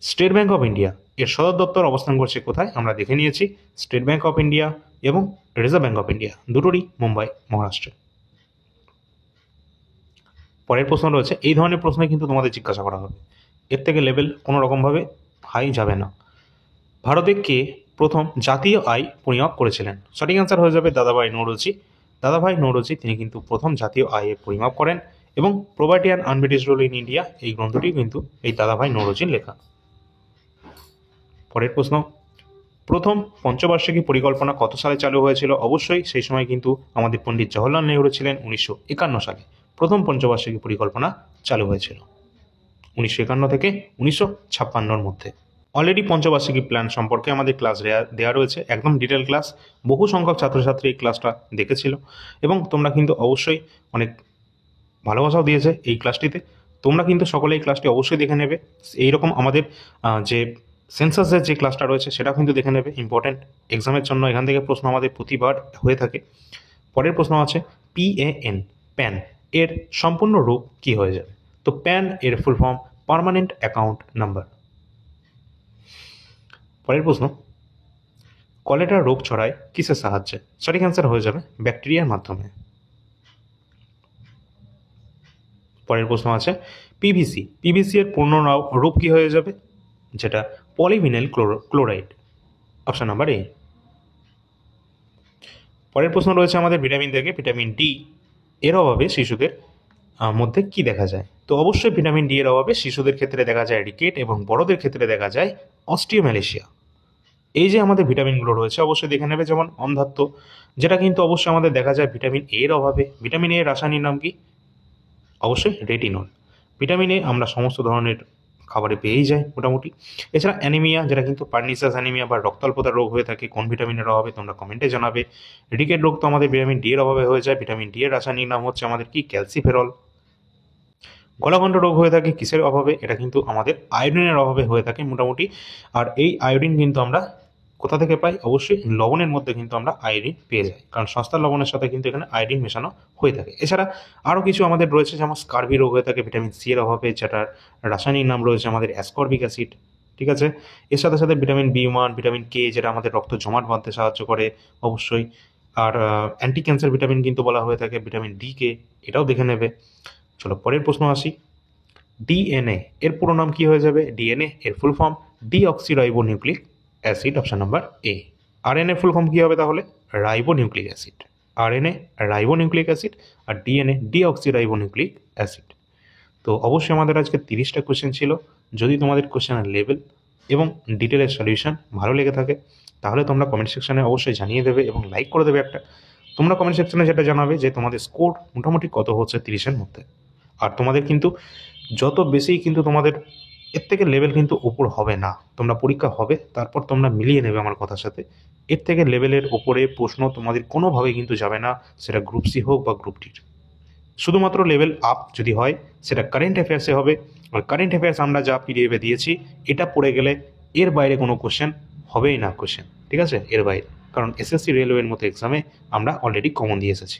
A: স্টেট ব্যাংক অফ ইন্ডিয়া এর সদর দপ্তর অবস্থান করছে কোথায়? আমরা দেখে নিয়েছি, স্টেট ব্যাংক অফ ইন্ডিয়া এবং রিজার্ভ ব্যাংক অফ ইন্ডিয়া দুটোরই মুম্বাই, মহারাষ্ট্রে। পরের প্রশ্ন রয়েছে, এই ধরনের প্রশ্ন কিন্তু তোমাদের জিজ্ঞাসা করা হবে, এর থেকে লেভেল কোনো রকমভাবে হাই যাবে না। ভারতে কে প্রথম জাতীয় আয় পরিমাপ করেছিলেন? সঠিক অ্যান্সার হয়ে যাবে দাদাভাই নৌরোজি। দাদাভাই নৌরোজি তিনি কিন্তু প্রথম জাতীয় আয়ের পরিমাপ করেন, এবং poverty and un-British rule in India এই গ্রন্থটি কিন্তু এই দাদাভাই নৌরোজির লেখা। পরের প্রশ্ন, প্রথম পঞ্চবার্ষিকী পরিকল্পনা কত সালে চালু হয়েছিল? অবশ্যই সেই সময় কিন্তু আমাদের পণ্ডিত জওহরলাল নেহরু ছিলেন। 1951 সালে প্রথম পঞ্চবার্ষিকী পরিকল্পনা চালু হয়েছিল, 1951 থেকে 1956-র মধ্যে। অলরেডি পঞ্চবার্ষিকী প্ল্যান সম্পর্কে আমাদের ক্লাস দেওয়া রয়েছে, একদম ডিটেল ক্লাস। বহু সংখ্যক ছাত্রছাত্রী এই ক্লাসটা দেখেছিল, এবং তোমরা কিন্তু অবশ্যই অনেক ভালোবাসাও দিয়েছে এই ক্লাসটিতে। তোমরা কিন্তু সকলে এই ক্লাসটি অবশ্যই দেখে নেবে। এইরকম আমাদের যে সেন্সাসের যে ক্লাসটা রয়েছে সেটাও কিন্তু দেখে নেবে, ইম্পর্টেন্ট এক্সামের জন্য এখান থেকে প্রশ্ন আমাদের প্রতিবার হয়ে থাকে। পরের প্রশ্ন আছে PAN, প্যান এর সম্পূর্ণ রূপ কি হয়ে যাবে? তো প্যান এর full form permanent account number. পরের প্রশ্ন, কলেরা রোগ ছড়ায় কিসের সাহায্যে? সঠিক অ্যান্সার হয়ে যাবে ব্যাকটেরিয়ার মাধ্যমে। পরের প্রশ্ন আছে পিভিসি এর পূর্ণ রূপ কি হয়ে যাবে? যেটা পলিভিনাইল ক্লোরাইড, অপশন নাম্বার এ। পরের প্রশ্ন রয়েছে আমাদের ভিটামিন থেকে, ভিটামিন ডি এর অভাবে শিশুদের মধ্যে কি দেখা যায়? তো অবশ্যই ভিটামিন ডি এর অভাবে শিশুদের ক্ষেত্রে দেখা যায় রিকেট এবং বড়দের ক্ষেত্রে দেখা যায় অস্টিওম্যালেশিয়া। এই যে আমাদের ভিটামিনগুলো রয়েছে অবশ্যই দেখে নেবে, যেমন অন্ধাত্ব, যেটা কিন্তু অবশ্যই আমাদের দেখা যায় ভিটামিন এ এর অভাবে। ভিটামিন এ এর রাসায়নিক নাম কি? অবশ্যই রেটিনল। ভিটামিন এ আমরা সমস্ত ধরনের খাবারে পেয়েই যাই মোটামুটি। এছাড়া অ্যানিমিয়া, যেটা কিন্তু পার্নিসাস অ্যানিমিয়া বা রক্তাল্পতার রোগ হয়ে থাকে, কোন ভিটামিনের অভাবে তোমরা কমেন্টে জানাবে। রিকেট রোগ তো আমাদের ভিটামিন ডি এর অভাবে হয়ে যায়। ভিটামিন ডি এর রাসায়নিক নাম হচ্ছে আমাদের কি? ক্যালসিফেরল। গলাকণ্ঠ রোগ হয়ে থাকে কিসের অভাবে? এটা কিন্তু আমাদের আয়োডিনের অভাবে হয়ে থাকে মোটামুটি। আর এই আয়োডিন কিন্তু আমরা কোথা থেকে পাই? অবশ্যই লবণের মধ্যে কিন্তু আমরা আয়োডিন পেয়ে যাই, কারণ সস্তা লবণের সাথে কিন্তু এখানে আয়োডিন মেশানো হয়ে থাকে। এছাড়া আরও কিছু আমাদের রয়েছে, যেমন স্কারভি রোগ হয়ে থাকে ভিটামিন সি এর অভাবে, যেটার রাসায়নিক নাম রয়েছে আমাদের অ্যাসকর্বিক অ্যাসিড। ঠিক আছে, এর সাথে সাথে ভিটামিন বি1, ভিটামিন কে, যেটা আমাদের রক্ত জমাট বাঁধতে সাহায্য করে অবশ্যই। আর অ্যান্টি ক্যান্সার ভিটামিন কিন্তু বলা হয়ে থাকে ভিটামিন ডি কে, এটাও দেখে নেবে। চলো পরের প্রশ্ন আসি, ডিএনএ এর পুরো নাম কি হয়ে যাবে? ডিএনএ এর full form deoxyribonucleic acid, option number A. RNA full form কি হবে তাহলে? Ribonucleic acid. RNA ribonucleic acid, আর ডিএনএ ডিঅক্সিরাইবোনিউক্লিক অ্যাসিড। তো অবশ্যই আমাদের আজকে 30টা কোশ্চেন ছিল। যদি তোমাদের কোশ্চেনের লেভেল এবং ডিটেলের সলিউশন ভালো লেগে থাকে তাহলে তোমরা কমেন্ট সেকশনে অবশ্যই জানিয়ে দেবে এবং লাইক করে দেবে একটা। তোমরা কমেন্ট সেকশনে যেটা জানাবে যে তোমাদের স্কোর মোটামুটি কত হচ্ছে 30-এর মধ্যে। আর তোমাদের কিন্তু যত বেশি কিন্তু তোমাদের এর থেকে লেভেল কিন্তু উপর হবে না। তোমরা পরীক্ষা হবে, তারপর তোমরা মিলিয়ে নেবে আমার কথার সাথে। এর থেকে লেভেলের ওপরে প্রশ্ন তোমাদের কোনোভাবেই কিন্তু যাবে না, সেটা গ্রুপ সি হোক বা গ্রুপ ডির। শুধুমাত্র লেভেল আপ যদি হয় সেটা কারেন্ট অ্যাফেয়ার্সে হবে। আর কারেন্ট অ্যাফেয়ার্স আমরা যা পিডিএফে দিয়েছি এটা পড়ে গেলে এর বাইরে কোনো কোশ্চেন হবেই না কোশ্চেন, ঠিক আছে, এর বাইরে। কারণ এসএসসি রেলওয়ের মতো এক্সামে আমরা অলরেডি কমন দিয়ে এসেছি।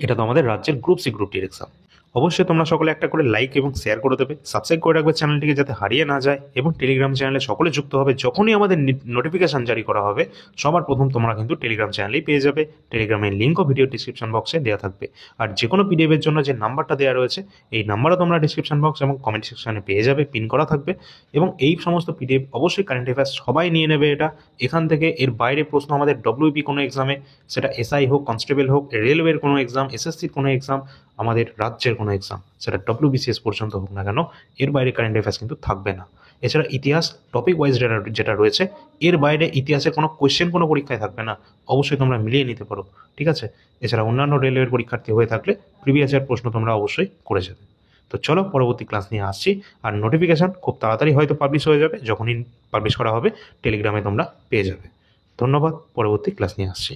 A: এটা তো আমাদের রাজ্যের গ্রুপ সি গ্রুপ ডির এক্সাম। অবশ্যই তোমরা সকলে একটা করে লাইক এবং শেয়ার করে দেবে, সাবস্ক্রাইব করে রাখবে চ্যানেলটিকে যাতে হারিয়ে না যায়, এবং টেলিগ্রাম চ্যানেলে সকলে যুক্ত হবে। যখনই আমাদের নোটিফিকেশান জারি করা হবে সবার প্রথম তোমরা কিন্তু টেলিগ্রাম চ্যানেলেই পেয়ে যাবে। টেলিগ্রামের লিঙ্কও ভিডিও ডিসক্রিপশন বক্সে দেওয়া থাকবে। আর যে কোনো পিডিএফের জন্য যে নাম্বারটা দেওয়া রয়েছে এই নাম্বারও তোমরা ডিসক্রিপশন বক্স এবং কমেন্ট সেকশনে পেয়ে যাবে, পিন করা থাকবে। এবং এই সমস্ত পিডিএফ অবশ্যই কারেন্ট অ্যাফেয়ার্স সবাই নিয়ে নেবে এটা এখান থেকে। এর বাইরে প্রশ্ন আমাদের ডব্লিউপি কোনো এক্সামে, সেটা এসআই হোক, কনস্টেবল হোক, রেলওয়ের কোনো এক্সাম, এসএসসির কোনো এক্সাম, আমাদের রাজ্যের কোনো এক্সাম, সেটা ডব্লিউবিসিএস পর্যন্ত হোক না কেন, এর বাইরে কারেন্ট অ্যাফেয়ার্স কিন্তু থাকবে না। এছাড়া ইতিহাস টপিক ওয়াইজ যেটা রয়েছে এর বাইরে ইতিহাসের কোনো কোয়েশ্চেন কোনো পরীক্ষায় থাকবে না। অবশ্যই তোমরা মিলিয়ে নিতে পারো, ঠিক আছে। এছাড়া অন্যান্য রেলওয়ের পরীক্ষার্থী হয়ে থাকলে প্রিভিয়াস ইয়ার প্রশ্ন তোমরা অবশ্যই করে যাবে। তো চলো পরবর্তী ক্লাস নিয়ে আসছি। আর নোটিফিকেশান খুব তাড়াতাড়ি হয়তো পাবলিশ হয়ে যাবে, যখনই পাবলিশ করা হবে টেলিগ্রামে তোমরা পেয়ে যাবে। ধন্যবাদ, পরবর্তী ক্লাস নিয়ে আসছি।